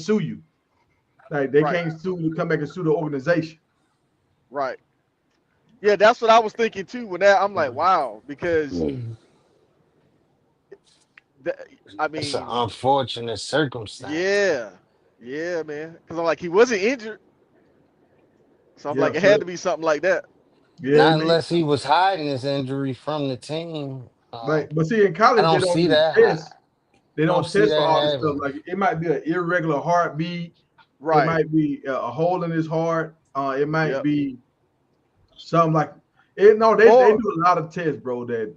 sue you, like they right, can't sue to come back and sue the organization. right. Yeah, that's what I was thinking too. When that, I'm like, wow, because Mm. that, I It's an mean, unfortunate circumstance. yeah, yeah, man. Because I'm like, he wasn't injured, so I'm Yeah, like, it so had to be something like that. yeah, Not unless he was hiding his injury from the team. but see in I college they don't don't see do that. tests. They I don't don't see test for that all this stuff. happening. Like it might be an irregular heartbeat. It Right. might be a hole in his heart. It might Yep. be something like it. No, they Or do a lot of tests, bro. That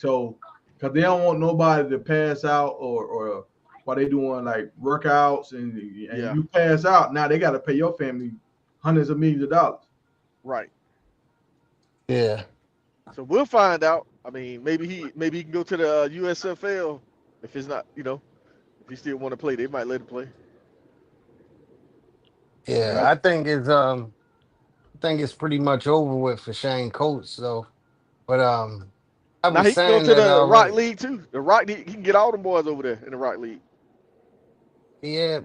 show because they don't want nobody to pass out or while they doing like workouts and yeah, you pass out. Now they got to pay your family hundreds of millions of dollars. right. Yeah. So we'll find out. I mean, maybe he can go to the USFL if it's not, if he still want to play, they might let him play. Yeah. Yeah, I think it's pretty much over with for Shane Coates though. But I Now was he can go saying to that the Rock already. League too. The Rock he can get all them boys over there in the Rock League. Yeah,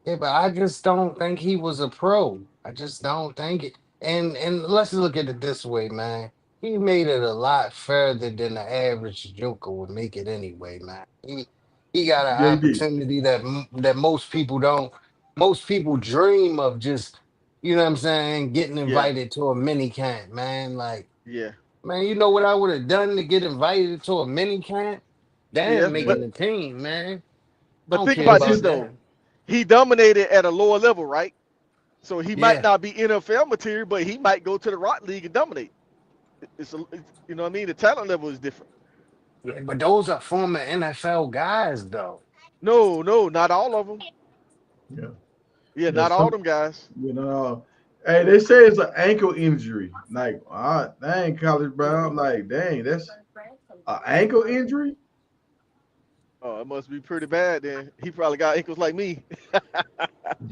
yeah, but I just don't think he was a pro. I just don't think it. And let's look at it this way, man. He made it a lot further than the average Joker would make it anyway, man. He got yeah, an he did. opportunity that most people don't. Most people dream of just, what I'm saying, getting Yeah, invited to a mini camp, man. Like, yeah, man, you know what I would have done to get invited to a mini camp? yeah. Damn, Yeah, making the team, man. I But don't think care but about see, this about though. that. He dominated at a lower level, right? So he might Yeah. not be NFL material, but he might go to the Rock League and dominate. You know what I mean? The talent level is different. Yeah, but those are former NFL guys, though. No, no, not all of them. yeah, Yeah, yeah. not all Some them guys. hey, they say it's an ankle injury. Like, dang, college bro. I'm like, dang, that's an ankle injury. Oh, it must be pretty bad then. He probably got ankles like me.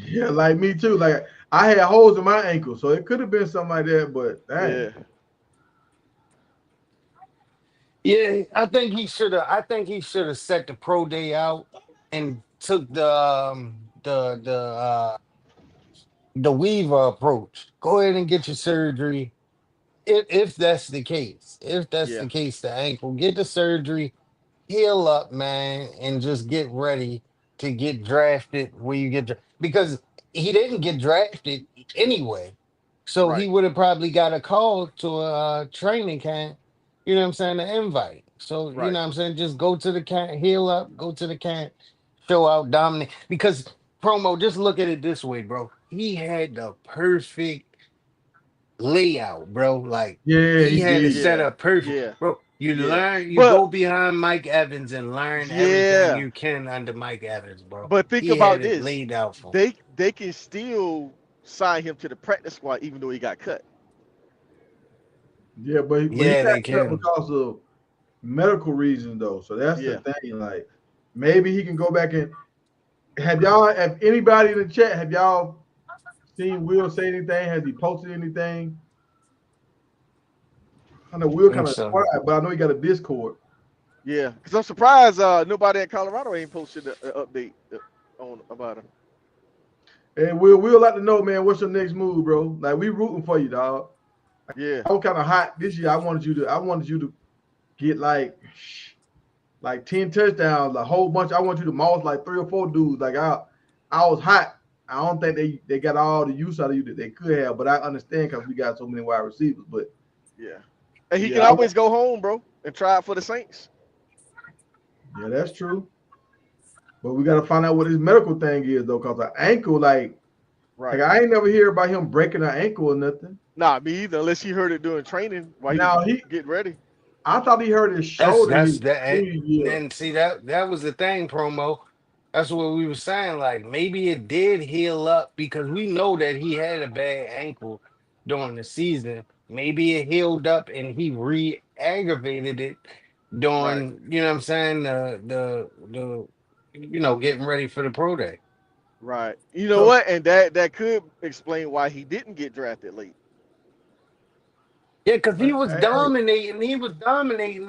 Yeah, like me too. Like I had holes in my ankle, so it could have been something like that. But dang, Yeah, Yeah, I think he should have set the pro day out and took the Weaver approach. Go ahead and get your surgery. If that's the case, yeah, the ankle, get the surgery, heal up, man, and just get ready to get drafted where you because he didn't get drafted anyway. So he right, would have probably got a call to a training camp, what I'm saying, an invite. So, right. what I'm saying, just go to the camp, heal up, go to the camp, show out, dominate. Because promo, just look at it this way, bro. He had the perfect layout, bro. Like yeah, he he had it did. set Yeah, up perfect. yeah, Bro, yeah. you But go behind Mike Evans and learn everything yeah, you can under Mike Evans, bro. but think He had about it this. laid out for him. They can still sign him to the practice squad even though he got cut. Yeah, but he Yeah, got they cut can. because of medical reasons though. So that's the Yeah. thing. Like maybe he can go back and have anybody in the chat, have y'all seen Will say anything? Has he posted anything? I know Will kind think of so. quiet, but I know he got a Discord. Yeah. Because I'm surprised nobody in Colorado ain't posted an update on about her. And Will like to know, man, what's your next move, bro? Like we rooting for you, dog. Yeah. I was kind of hot this year. I wanted you to get like 10 touchdowns, a whole bunch. I want you to moss like 3 or 4 dudes. Like I was hot. I don't think they got all the use out of you that they could have, but I understand because we got so many wide receivers. But Yeah. And he yeah, can always go home, bro, and try it for the Saints. yeah, that's true. But we gotta find out what his medical thing is though, because an ankle, like Right. I ain't never hear about him breaking an ankle or nothing. Nah, me either, unless he heard it during training while he was Now he, getting ready. I thought he hurt his That's shoulder that's his that. junior year. And see that was the thing, promo. That's what we were saying. Like maybe it did heal up because we know that he had a bad ankle during the season. Maybe it healed up and he re-aggravated it Right. during, you know what I'm saying, the getting ready for the pro day. Right. You know So what? And that could explain why he didn't get drafted late. Yeah, because hey, he was dominating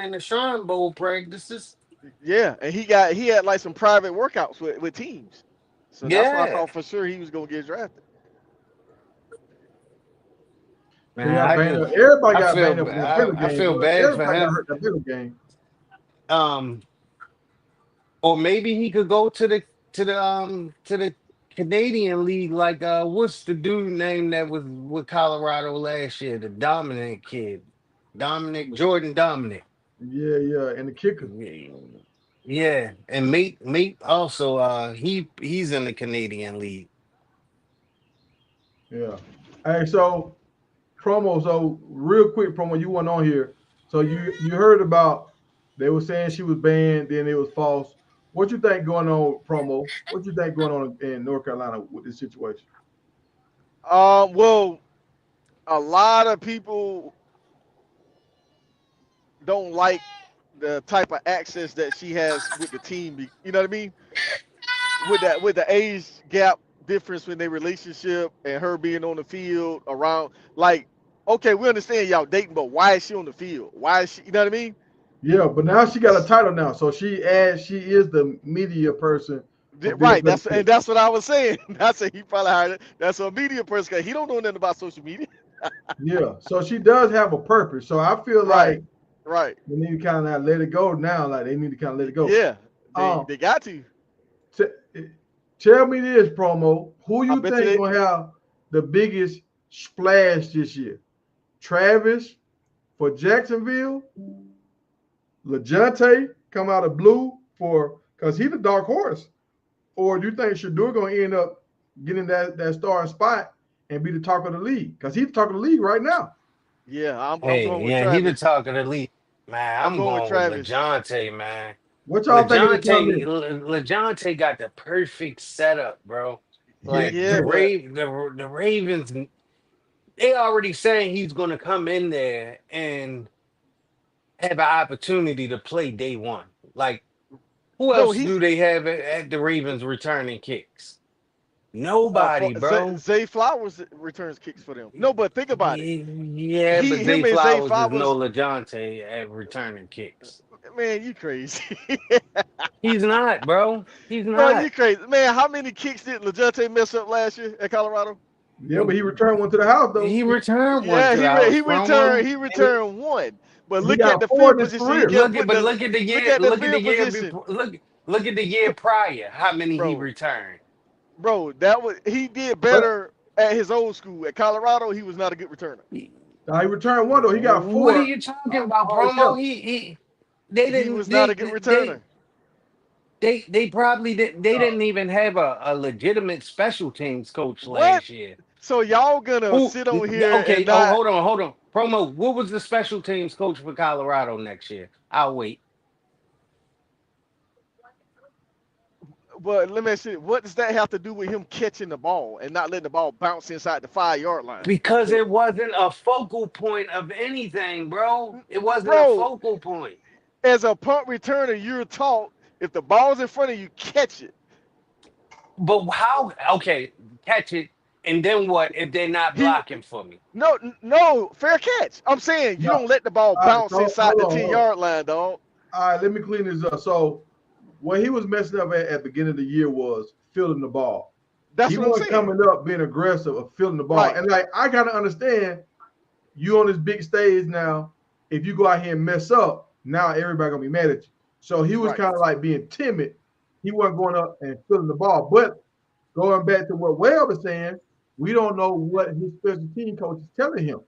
in the Shrine Bowl practices. Yeah, and he had like some private workouts with teams. So that's why I Yeah. thought for sure he was gonna get drafted. he Man, got banged up. Everybody got banged up in that Baylor I game, feel bro. bad for Everybody got him. hurt in that Baylor game. Um, or maybe he could go to the Canadian League like what's the dude name that was with Colorado last year, the dominant kid. Jordan Dominic. Yeah, yeah, and the kicker. Yeah. And mate also he's in the Canadian League. Yeah. Hey, so promo. So real quick promo. You went on here. So you heard about they were saying she was banned, then it was false. What you think going on, promo? What you think going on in North Carolina with this situation? Well, a lot of people don't like the type of access that she has with the team. You know what I mean? With the age gap difference in their relationship and her being on the field around like okay, we understand y'all dating, but why is she on the field? Why is she you know what I mean? Yeah, but now she got a title now, so she is the media person for Bill Right, Belichick. that's what I was saying. That's what he probably hired. That's a media person. 'Cause he don't know nothing about social media. Yeah, so she does have a purpose. So I feel Right, like right. they need to kind of let it go now. Like they need to kind of let it go. Yeah, Um, they got to. t- tell me this promo: who I you bet you think they. gonna have the biggest splash this year? Travis for Jacksonville, Lejante come out of blue for because he's the dark horse, or do you think Shadur gonna end up getting that starting spot and be the talk of the league? Because he's the talk of the league right now. Yeah, I'm Hey, going with yeah, he the Travis. talk of the league. Man, I'm I'm going with going with Travis. LeJounte, man. What y'all think of this young man? LeJounte got the perfect setup, bro. Yeah, Like Yeah, but The Ravens, they already saying he's gonna come in there and have an opportunity to play day one. Like, who no, else he do they have at the Ravens returning kicks? Nobody, bro. Zay Flowers returns kicks for them. No, but think about it. Yeah, but Zay Him and Zay Flowers is no Flowers. LeJounte at returning kicks. Man, you crazy. He's not, bro. He's Bro, you not. crazy. Man, how many kicks did Lejante mess up last year at Colorado? yeah, but he returned one to the house though. He returned one Yeah, to the house promo. he And returned one. But he look at got the four field in his position he career. kept putting the look at the Look at the field year position. before, look at the year prior. How many he Bro, returned? bro, that was he did But better at his old school. At Colorado, he was not a good returner. he returned one though. He got What are four you talking about, all together. promo? They He didn't was not a good returner. they probably did they didn't even have a legitimate special teams coach What? last year. So y'all gonna Who? sit on here and Okay. Oh, not hold on. Promo. What was the special teams coach for Colorado next year? I'll wait. But let me ask you, what does that have to do with him catching the ball and not letting the ball bounce inside the 5 yard line? Because it wasn't a focal point of anything, bro. It wasn't a Bro, focal point. as a punt returner, you're taught if the ball's in front of you, catch it. But how? Okay, catch it, and then what if they're not He blocking for me? no fair catch. I'm saying you No. don't let the ball All right, bounce so inside hold the on, 10 hold on. yard line, dog. All right, let me clean this up. So what he was messing up at the beginning of the year was fielding the ball. That's He what I'm wasn't saying. coming up being aggressive or fielding the ball. Right. And like I gotta understand, you on this big stage now. If you go out here and mess up, now everybody gonna be mad at you. So he was Right. kind of like being timid. He wasn't going up and fielding the ball. But going back to what Webb was saying, we don't know what his special team coach is telling him.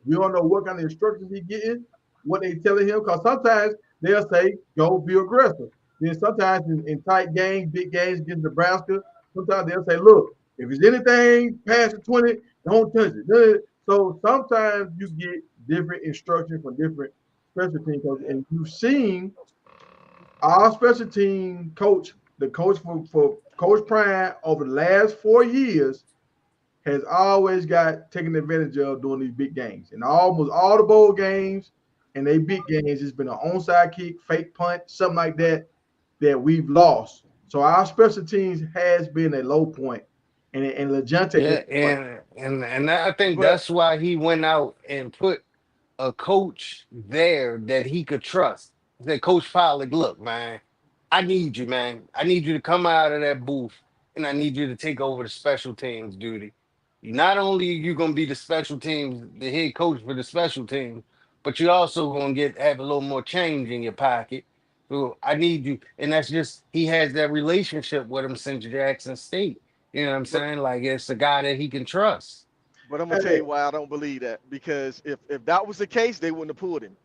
We don't know what kind of instructions he's getting, what they telling him, because sometimes they'll say, go be aggressive. Then sometimes in tight games, big games against Nebraska, sometimes they'll say, look, if it's anything past the 20, don't touch it. So sometimes you get different instructions from different special team coaches. And you've seen our special team coach, the coach for Coach Prime over the last 4 years, has always got taken advantage of during these big games. And almost all the bowl games and they big games, it's been an onside kick, fake punt, something like that, that we've lost. So our special teams has been a low point, and Legente is Yeah, and I think But that's why he went out and put a coach there that he could trust. He said, Coach Pollock, look, man, I need you, man. I need you to come out of that booth and I need you to take over the special teams duty. Not only are you gonna be the special teams, the head coach for the special teams, but you're also gonna get have a little more change in your pocket. So I need you, and that's just he has that relationship with him since Jackson State. You know what I'm but saying? Like it's a guy that he can trust. but I'm gonna tell hey, you why I don't believe that. Because if that was the case, they wouldn't have pulled him.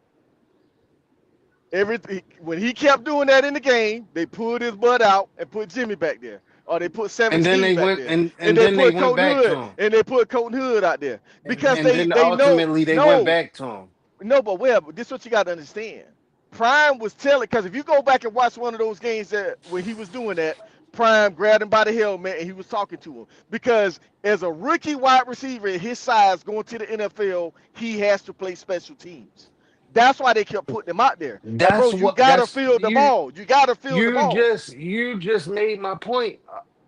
When he kept doing that in the game, they pulled his butt out and put Jimmy back there, or they put And then 17 they back went there, and and they then they put went Colton back to Hood, him. and they put Colton Hood out there because And they then they know ultimately they went no back to him. no, but Webb, this is what you got to understand. Prime was telling, because if you go back and watch one of those games that when he was doing that, Prime grabbed him by the helmet and he was talking to him. Because as a rookie wide receiver at his size going to the NFL, he has to play special teams. That's why they kept putting him out there. Like, bro, That's you what gotta that's field the ball. You gotta field the ball. you just made my point,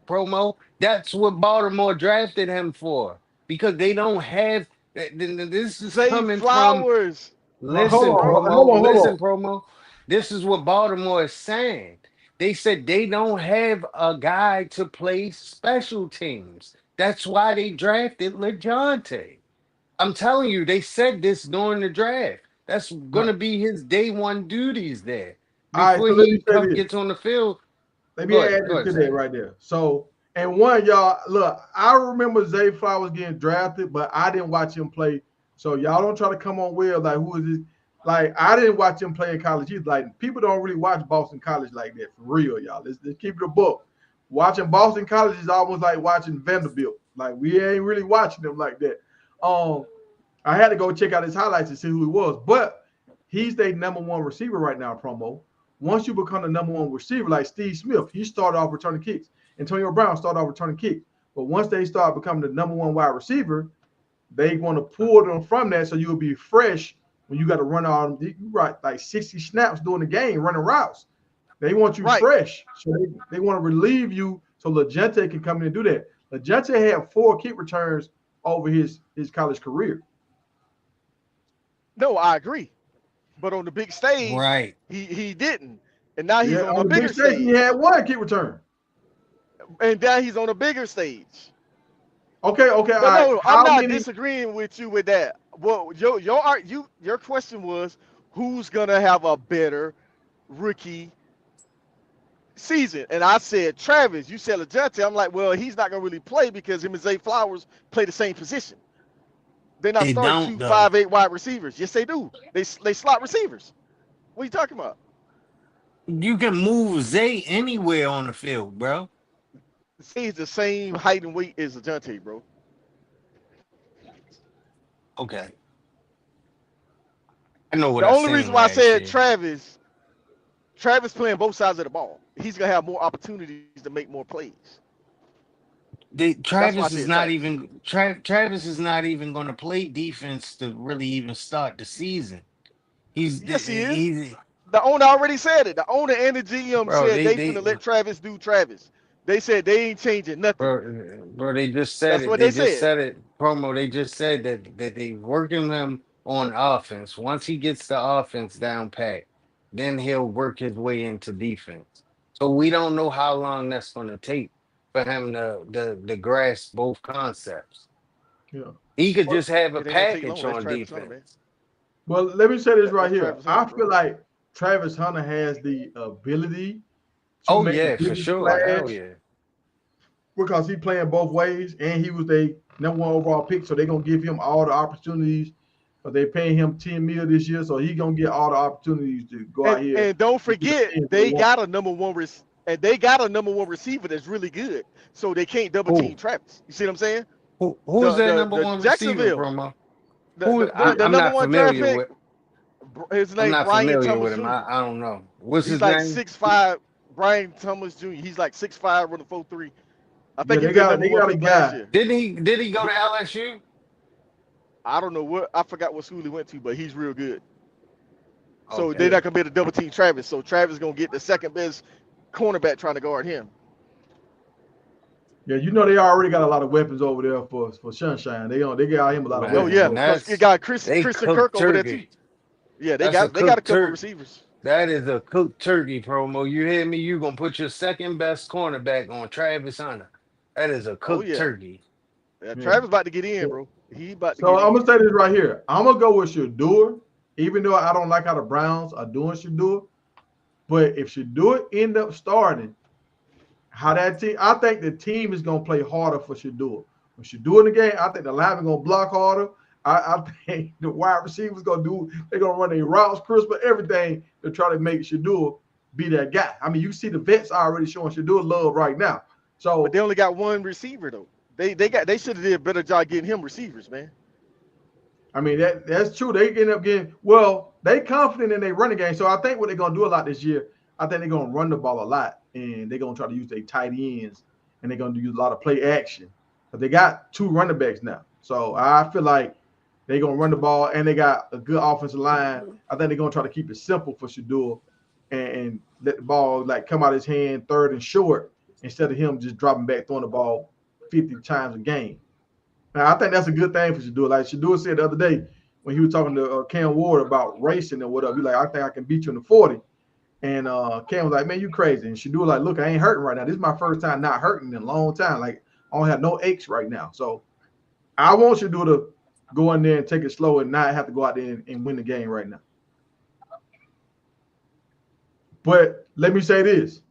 promo. That's what Baltimore drafted him for because they don't have. This is Zay coming from Flowers, hold listen, on, bro. hold promo. on, hold on. Listen, promo. This is what Baltimore is saying. They said they don't have a guy to play special teams. That's why they drafted LeJohntay. I'm telling you, they said this during the draft. That's All gonna be his day one duties there right, before so let me he say come this. gets on the field. Let me add Go this ahead, to that Sam. right there. So, and one, y'all, look, I remember Zay Flowers getting drafted, but I didn't watch him play. So y'all don't try to come on with like who is this? Like I didn't watch him play in college. He's like people don't really watch Boston College like that for real, y'all. Let's keep it a book. Watching Boston College is almost like watching Vanderbilt. Like we ain't really watching them like that. Um, I had to go check out his highlights to see who he was, but he's the number one receiver right now, promo. Once you become the number one receiver, like Steve Smith, he started off returning kicks. Antonio Brown started off returning kicks. But once they start becoming the number one wide receiver, they want to pull them from that so you'll be fresh when you got to run on you right like 60 snaps during the game running routes. They want you Right. fresh. So they want to relieve you so Legente can come in and do that. Legente had 4 kick returns over his college career. No, I agree. But on the big stage, Right. he didn't. And now Yeah, he's on on a the big bigger stage, he stage. had 1 kick return. And now he's on a bigger stage. Okay, okay, all But right. no, I'm How not many? disagreeing with you with that. Well, your question was who's gonna have a better rookie season, and I said Travis. You said Lejante. I'm like, well, he's not gonna really play because him and Zay Flowers play the same position. They're not They starting don't two though. 5'8" wide receivers. Yes, they do. They slot receivers. What are you talking about? You can move Zay anywhere on the field, bro. Zay's the same height and weight as Lejante, bro. Okay. I know what The I only reason seen why I last said year. Travis Travis playing both sides of the ball. He's gonna have more opportunities to make more plays. That's why I said Travis. Travis is not even going to play defense to really even start the season. Yes, he is. He's The owner already said it. The owner and the GM bro. said they finna let Travis do Travis. They said they ain't changing nothing. Bro, they just said That's it. what They they just said. said it. Promo. They just said that they working him on offense. Once he gets the offense down pat, then he'll work his way into defense. So we don't know how long that's going to take for him to grasp both concepts. Yeah. He could Well, just have a It ain't gonna take package long. That's on Travis Hunter, man. defense. well, let me say this right That's here. Travis I Hunter, feel bro. like Travis Hunter has the ability to Oh make the yeah, for biggest sure. Hell splash yeah. because he playing both ways and he was the number one overall pick. So they're gonna give him all the opportunities. But they paying him 10 mil this year, so he gonna get all the opportunities to go out here And don't and do the forget things they they want. got a number one receiver that's really good. So they can't double team Who Travis. You see what I'm saying? who's The their the number the one receiver, Jacksonville, promo? the I, the I'm number not one draft familiar pick, with. his I'm name not Brian familiar Thomas with him. Jr. I don't know. What's He's his like name? 6'5". Brian Thomas Jr. He's like 6'5", running 4'3". I Yeah, think he was their number they one got a pick last guy. year. Did he go to LSU? I don't know I forgot what school he went to, but he's real good. So they're Okay. Yeah, not gonna be able to double team Travis. So Travis gonna get the second best cornerback trying to guard him. yeah. You know they already got a lot of weapons over there for Sunshine. They got him a lot of Oh weapons. yeah, Man, So because it got they Christian cooked Kirk over there too. turkey. Yeah, That's a they got a cooked couple of turkey. receivers. That is a cooked turkey promo. You hear me? You gonna put your second best cornerback on Travis Hunter. That is a Oh cooked yeah, turkey. yeah. yeah. Travis about to get in, bro. He about to So get I'm in. gonna say this right here. I'm gonna go with Shador, even though I don't like how the Browns are doing Shador. But if Shador end up starting, how that team, I think the team is gonna play harder for Shador. When Shador in the game, I think the linemen gonna block harder. I think the wide receivers gonna do. They're gonna run their routes crisper, everything to try to make Shador be that guy. I mean, you see the vets already showing Shador love right now. But So they only got one receiver though. They should have did a better job getting him receivers, man. I mean that's true. They end up getting well. They confident in their running game. So I think what they're gonna do a lot this year. I think they're gonna run the ball a lot, and they're gonna try to use their tight ends, and they're gonna use a lot of play action. But they got two running backs now, so I feel like they're gonna run the ball, and they got a good offensive line. I think they're gonna try to keep it simple for Shador, and let the ball like come out of his hand third and short instead of him just dropping back throwing the ball 50 times a game. Now, I think that's a good thing for Shador. Like Shador said the other day when he was talking to Cam Ward about racing and whatever. He like, I think I can beat you in the 40. And Cam was like, man, you crazy. And Shador like, look, I ain't hurting right now. This is my first time not hurting in a long time. Like, I don't have no aches right now. So I want Shador to go in there and take it slow and not have to go out there and win the game right now. But let me say this.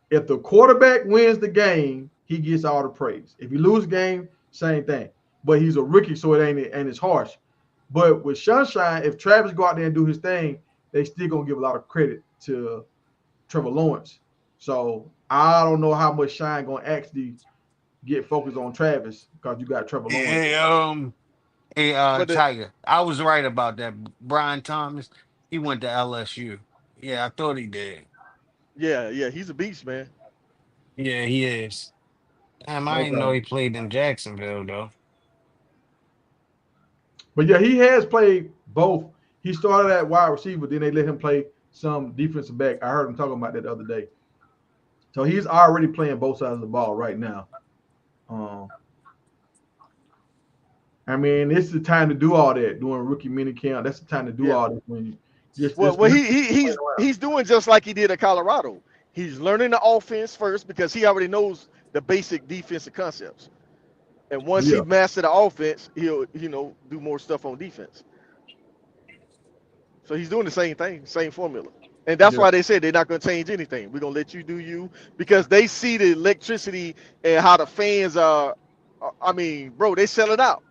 If the quarterback wins the game, he gets all the praise. If you lose the game, same thing. But he's a rookie, so it ain't as harsh. But with Sunshine, if Travis go out there and do his thing, they still gonna give a lot of credit to Trevor Lawrence. So I don't know how much Shine gonna actually get focused on Travis because you got Trevor Lawrence. Hey, But Tiger. I was right about that. Brian Thomas, he went to LSU. Yeah, I thought he did. yeah, he's a beast, man. Yeah, he is. Damn, I didn't know Okay. he played in Jacksonville though. But yeah, he has played both. He started at wide receiver, then they let him play some defensive back. I heard him talking about that the other day. So he's already playing both sides of the ball right now. Um, I mean, this is the time to do all that. Doing rookie mini camp, that's the time to do Yeah. all this when you Well, just playing around. he's doing just like he did at Colorado. He's learning the offense first because he already knows the basic defensive concepts. And once he Yeah, mastered the offense, he'll do more stuff on defense. So he's doing the same thing, same formula. And that's yeah, why they said they're not going to change anything. We're going to let you do you because they see the electricity and how the fans are. I mean, bro, they selling out.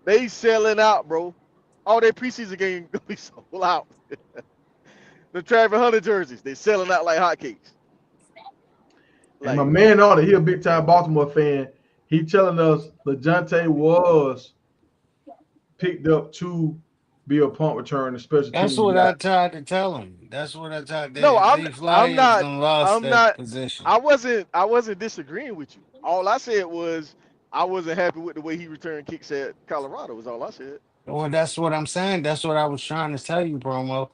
They selling out, bro. All their preseason game going to be sold out. The Travis Hunter jerseys, they selling out like hotcakes. and my Like, man on it, he a big time Baltimore fan. He telling us LeJounte was picked up to be a punt return, a special That's team what guy. I tried to tell him. That's what I tried. No, They I'm Flyers not done lost I'm that not position. I wasn't disagreeing with you. All I said was I wasn't happy with the way he returned kicks at Colorado. Was all I said. Well, that's what I'm saying. That's what I was trying to tell you, promo.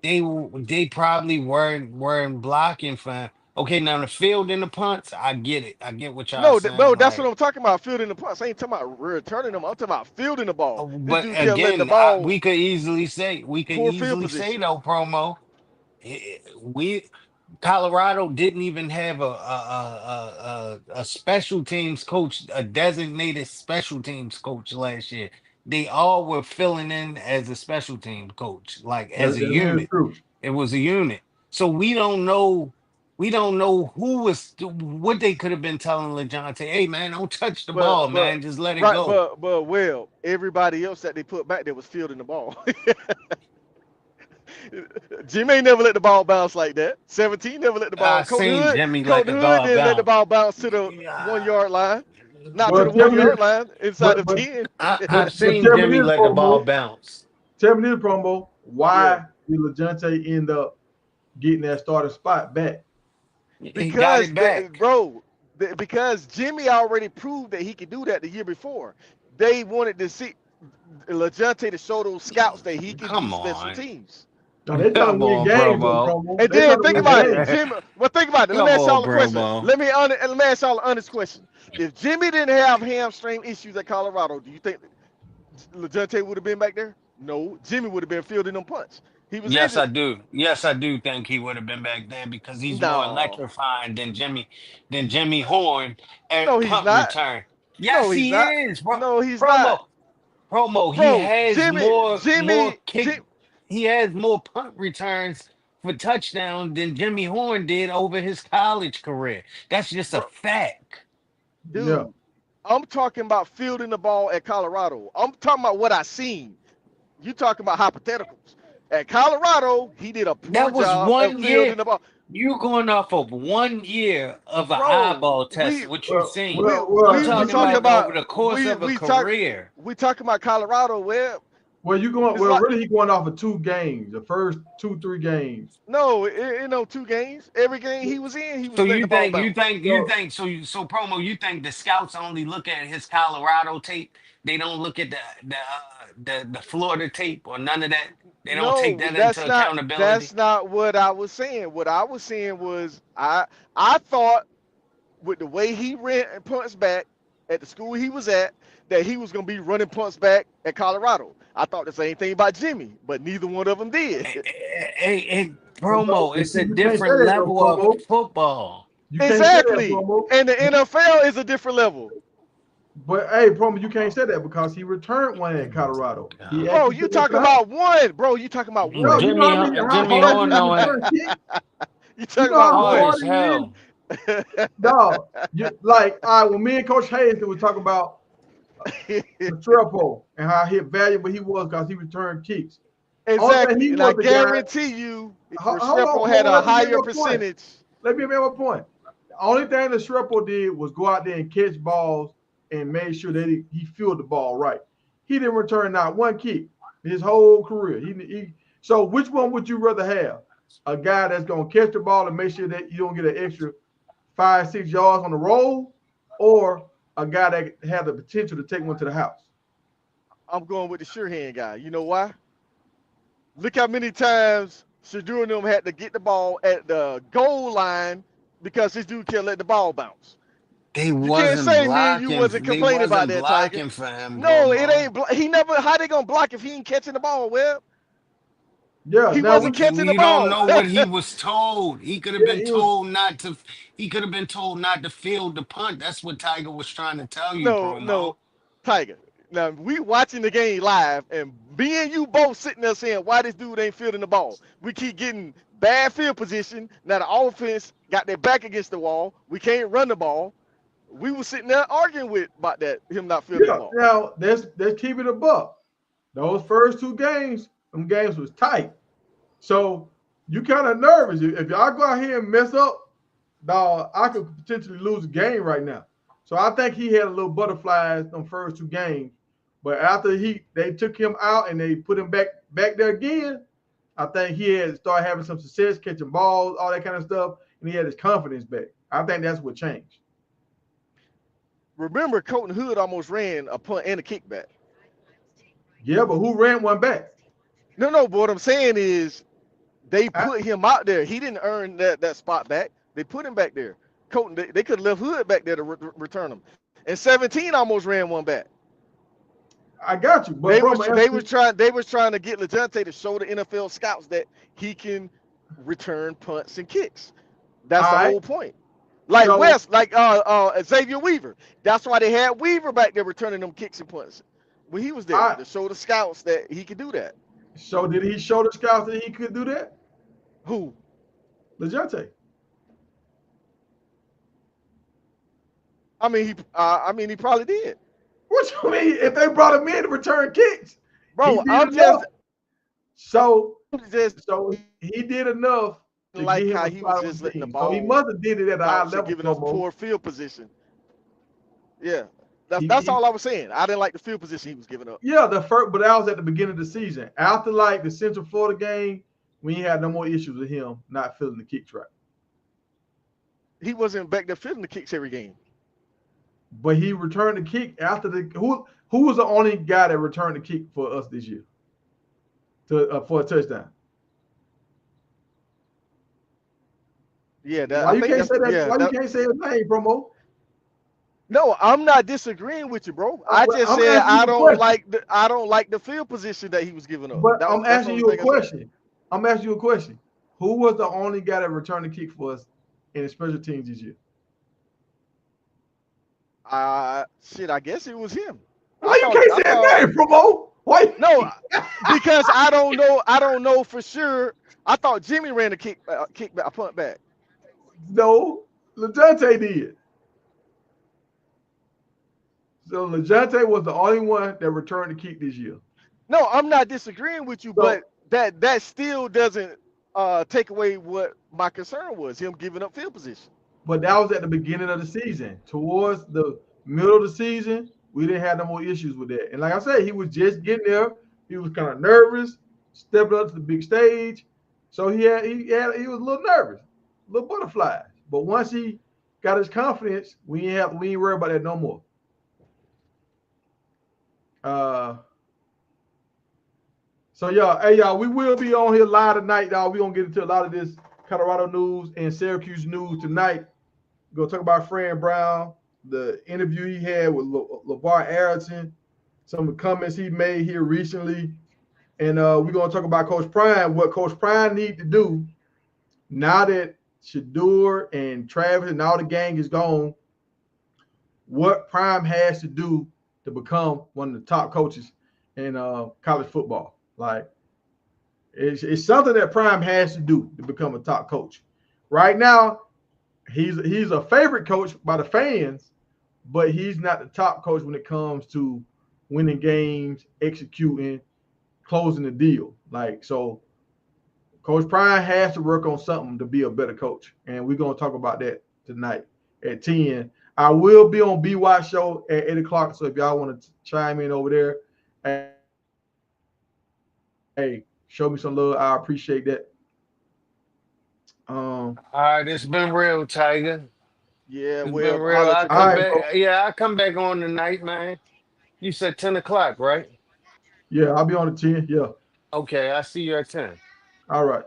They probably weren't blocking for him. Okay, now the field and the punts, I get it. I get what y'all No, bro, saying. that's what Like, I'm talking about. Fielding the punts. I ain't talking about returning them. I'm talking about fielding the ball. This but dude kept letting the again, ball we could poor field easily say position. though, promo. We Colorado didn't even have a special teams coach, a designated special teams coach last year. They all were filling in as a special team coach, like as a That is unit. true. It was a unit. So we don't know who was what they could have been telling LeJohn. Hey man, don't touch the ball, But man. Just let it right, go. but well, everybody else that they put back there was fielding the ball. Jimmy ain't never let the ball bounce like that. 17 never let the I ball. seen Jimmy let Colt the Hood ball didn't let the bounce. ball bounce to the one Yeah. yard line. Not to Well, the 1 yard line inside but of but 10. I but seen tell me Jimmy this let the ball promo. bounce. Tell me this promo. Yeah. Why did Legente end up getting that starting spot back? He got Because it back. because Jimmy already proved that he could do that the year before. They wanted to see LeJohn to show those scouts that he can do Come special on. teams. No, they trying to Come win on, games though, promo. promo. And They then trying to think win about it, games. Jimmy. Well, think about it. Let me Come ask y'all on, a question. promo. Let me ask y'all an honest question. If Jimmy didn't have hamstring issues at Colorado, do you think LeJohn would have been back there? No, Jimmy would have been fielding them punts. He was Yes, injured. I do. Yes, I do think he would have been back there because he's more No, electrifying than Jimmy Horn no, at he's punt not. return. No, Yes, he's he not. is, bro. No, he's not. Promo. Promo. He Bro, has more kick. Jim, He has more punt returns for touchdowns than Jimmy Horn did over his college career. That's just a bro, fact. Yeah. dude, I'm talking about fielding the ball at Colorado. I'm talking about what I seen. You talking about hypotheticals. At Colorado, he did a poor That was job of 1 year. fielding the ball. You going off of 1 year of an Bro, eyeball test, we what you Well, seen. we well, I'm we well, we talking talking about over about the course of a career. we talking about Colorado. Well, well, you going it's well, like really he going off of 2 games, the first 2, 3 games. no, two games. Every game he was in, he So was letting you the ball think you bounce. think you So think so promo, you think the scouts only look at his Colorado tape? They don't look at the Florida tape or none of that. They don't take No, that into accountability. that's not what I was saying. What I was saying was I thought with the way he ran and punts back at the school he was at, that he was gonna be running punts back at Colorado. I thought the same thing about Jimmy, but neither one of them did. Promo, but it's see, a you can't say different that though, level of promo. football. You can't say that, Exactly. promo. And the NFL is a different level. But hey, promo, you can't say that because he returned one at Oh my Colorado. He God. Bro, actually you took one to talking the house. about one. Bro, you talking about No, one. you know Jimmy how Jimmy hard Horn he is to know it return kick. You You talking know about how hard one. hard as he is. hell. Dog, like when me and Coach Hayes we talk about Restrepo and how valuable he was because he returned kicks. Only thing Exactly. he And I was the guy. guarantee you, Hold on, Restrepo had promo. a Let me make higher my point. percentage. Let me make my point. The only thing that Restrepo did was go out there and catch balls and made sure that he fielded the ball right. He didn't return not one kick his whole career. So which one would you rather have? A guy that's gonna catch the ball and make sure that you don't get an extra 5, 6 yards on the roll, or a guy that had the potential to take one to the house? I'm going with the sure hand guy. You know why? Look how many times Shadur and them had to get the ball at the goal line because this dude can't let the ball bounce. You can't say me and you wasn't They complaining about wasn't that, Tiger. blocking for him, No, it promo. ain't. He never. How they gonna block if he ain't catching the ball? Well, Yeah. he Now wasn't which catching the We don't ball. know what he was told. He could have yeah, been it was told not to. He could have been told not to field the punt. That's what Tiger was trying to tell you, No, promo. Tiger. Now we watching the game live, and me and you both sitting there saying why this dude ain't fielding the ball. We keep getting bad field position. Now the offense got their back against the wall. We can't run the ball. We were sitting there arguing with about that him not fielding the yeah. ball. Now let's keep it a buck. Those first 2 games, them games was tight. So you kind of nervous. If y'all go out here and mess up, dog, I could potentially lose a game right now. So I think he had a little butterflies them first 2 games, But after they took him out and they put him back there again, I think he had started having some success catching balls, all that kind of stuff, and he had his confidence back. I think that's what changed. Remember, Colton Hood almost ran a punt and a kickback. Yeah, but who ran one back? No, but what I'm saying is they I, put him out there. He didn't earn that spot back. They put him back there. Colton, they could have left Hood back there to return him. And 17 almost ran one back. I got you, but They bro, was trying to get LeJounte to show the NFL scouts that he can return punts and kicks. That's all the right. whole point. Like So, West, like Xavier Weaver. That's why they had Weaver back there returning them kicks and punts when he was there I to show the scouts that he could do that. so did he show the scouts that he could do that? Who? LeJounte. He probably did. What you mean? If they brought him in to return kicks, he Bro, did enough. So just so he did enough to like get him how a he was spot on just the letting the team. So he ball must have did it at a high bounce and level, giving us Promo. poor field position. Yeah, He, that's he all I was saying. I didn't like the field position he was giving up. Yeah, the first, but that was at the beginning of the season. After like the Central Florida game, we had no more issues with him not filling the kick track. He wasn't back there filling the kicks every game. But he returned the kick after the who was the only guy that returned the kick for us this year to for a touchdown. Yeah, Why I you think can't that's say that? yeah. Why you can't say his name, Promo? No, I'm not disagreeing with you, bro. I But just I'm said asking you a question. I don't like the field position that he was giving up. But I'm That's the asking only you a thing I said. question. I'm asking you a question. Who was the only guy that returned the kick for us in the special teams this year? Shit, I guess it was him. Why you can't say his name, Promo? Why? No, because I don't know. I don't know for sure. I thought Jimmy ran a kick back, a punt back. No, LeJounte did. So LeJounte was the only one that returned the kick this year. No, I'm not disagreeing with you, So, but that still doesn't take away what my concern was, him giving up field position. but that was at the beginning of the season. Towards the middle of the season, we didn't have no more issues with that. And like I said, he was just getting there. He was kind of nervous, stepping up to the big stage. So he was a little nervous, a little butterflies. But once he got his confidence, we ain't worry about that no more. So y'all, hey y'all, we will be on here live tonight, y'all. We're gonna get into a lot of this Colorado news and Syracuse news tonight. We're gonna talk about Fran Brown, the interview he had with LeVar Arrington, some of the comments he made here recently, and we're gonna talk about Coach Prime, what Coach Prime need to do now that Shador and Travis and all the gang is gone. What Prime has to do to become one of the top coaches in college football. Like, it's something that Prime has to do to become a top coach. Right now, he's a favorite coach by the fans, but he's not the top coach when it comes to winning games, executing, closing the deal. Like, so Coach Prime has to work on something to be a better coach. And we're going to talk about that tonight at 10. I will be on BY Show at 8 o'clock. So if y'all want to chime in over there, hey, show me some love. I appreciate that. All right, it's been real, Tiger. Yeah, It's been well, real. holler at I you, All come right, King. back. bro. Yeah, I come back on tonight, man. You said 10 o'clock, right? Yeah, I'll be on the 10. Yeah. Okay, I see you at 10. All right.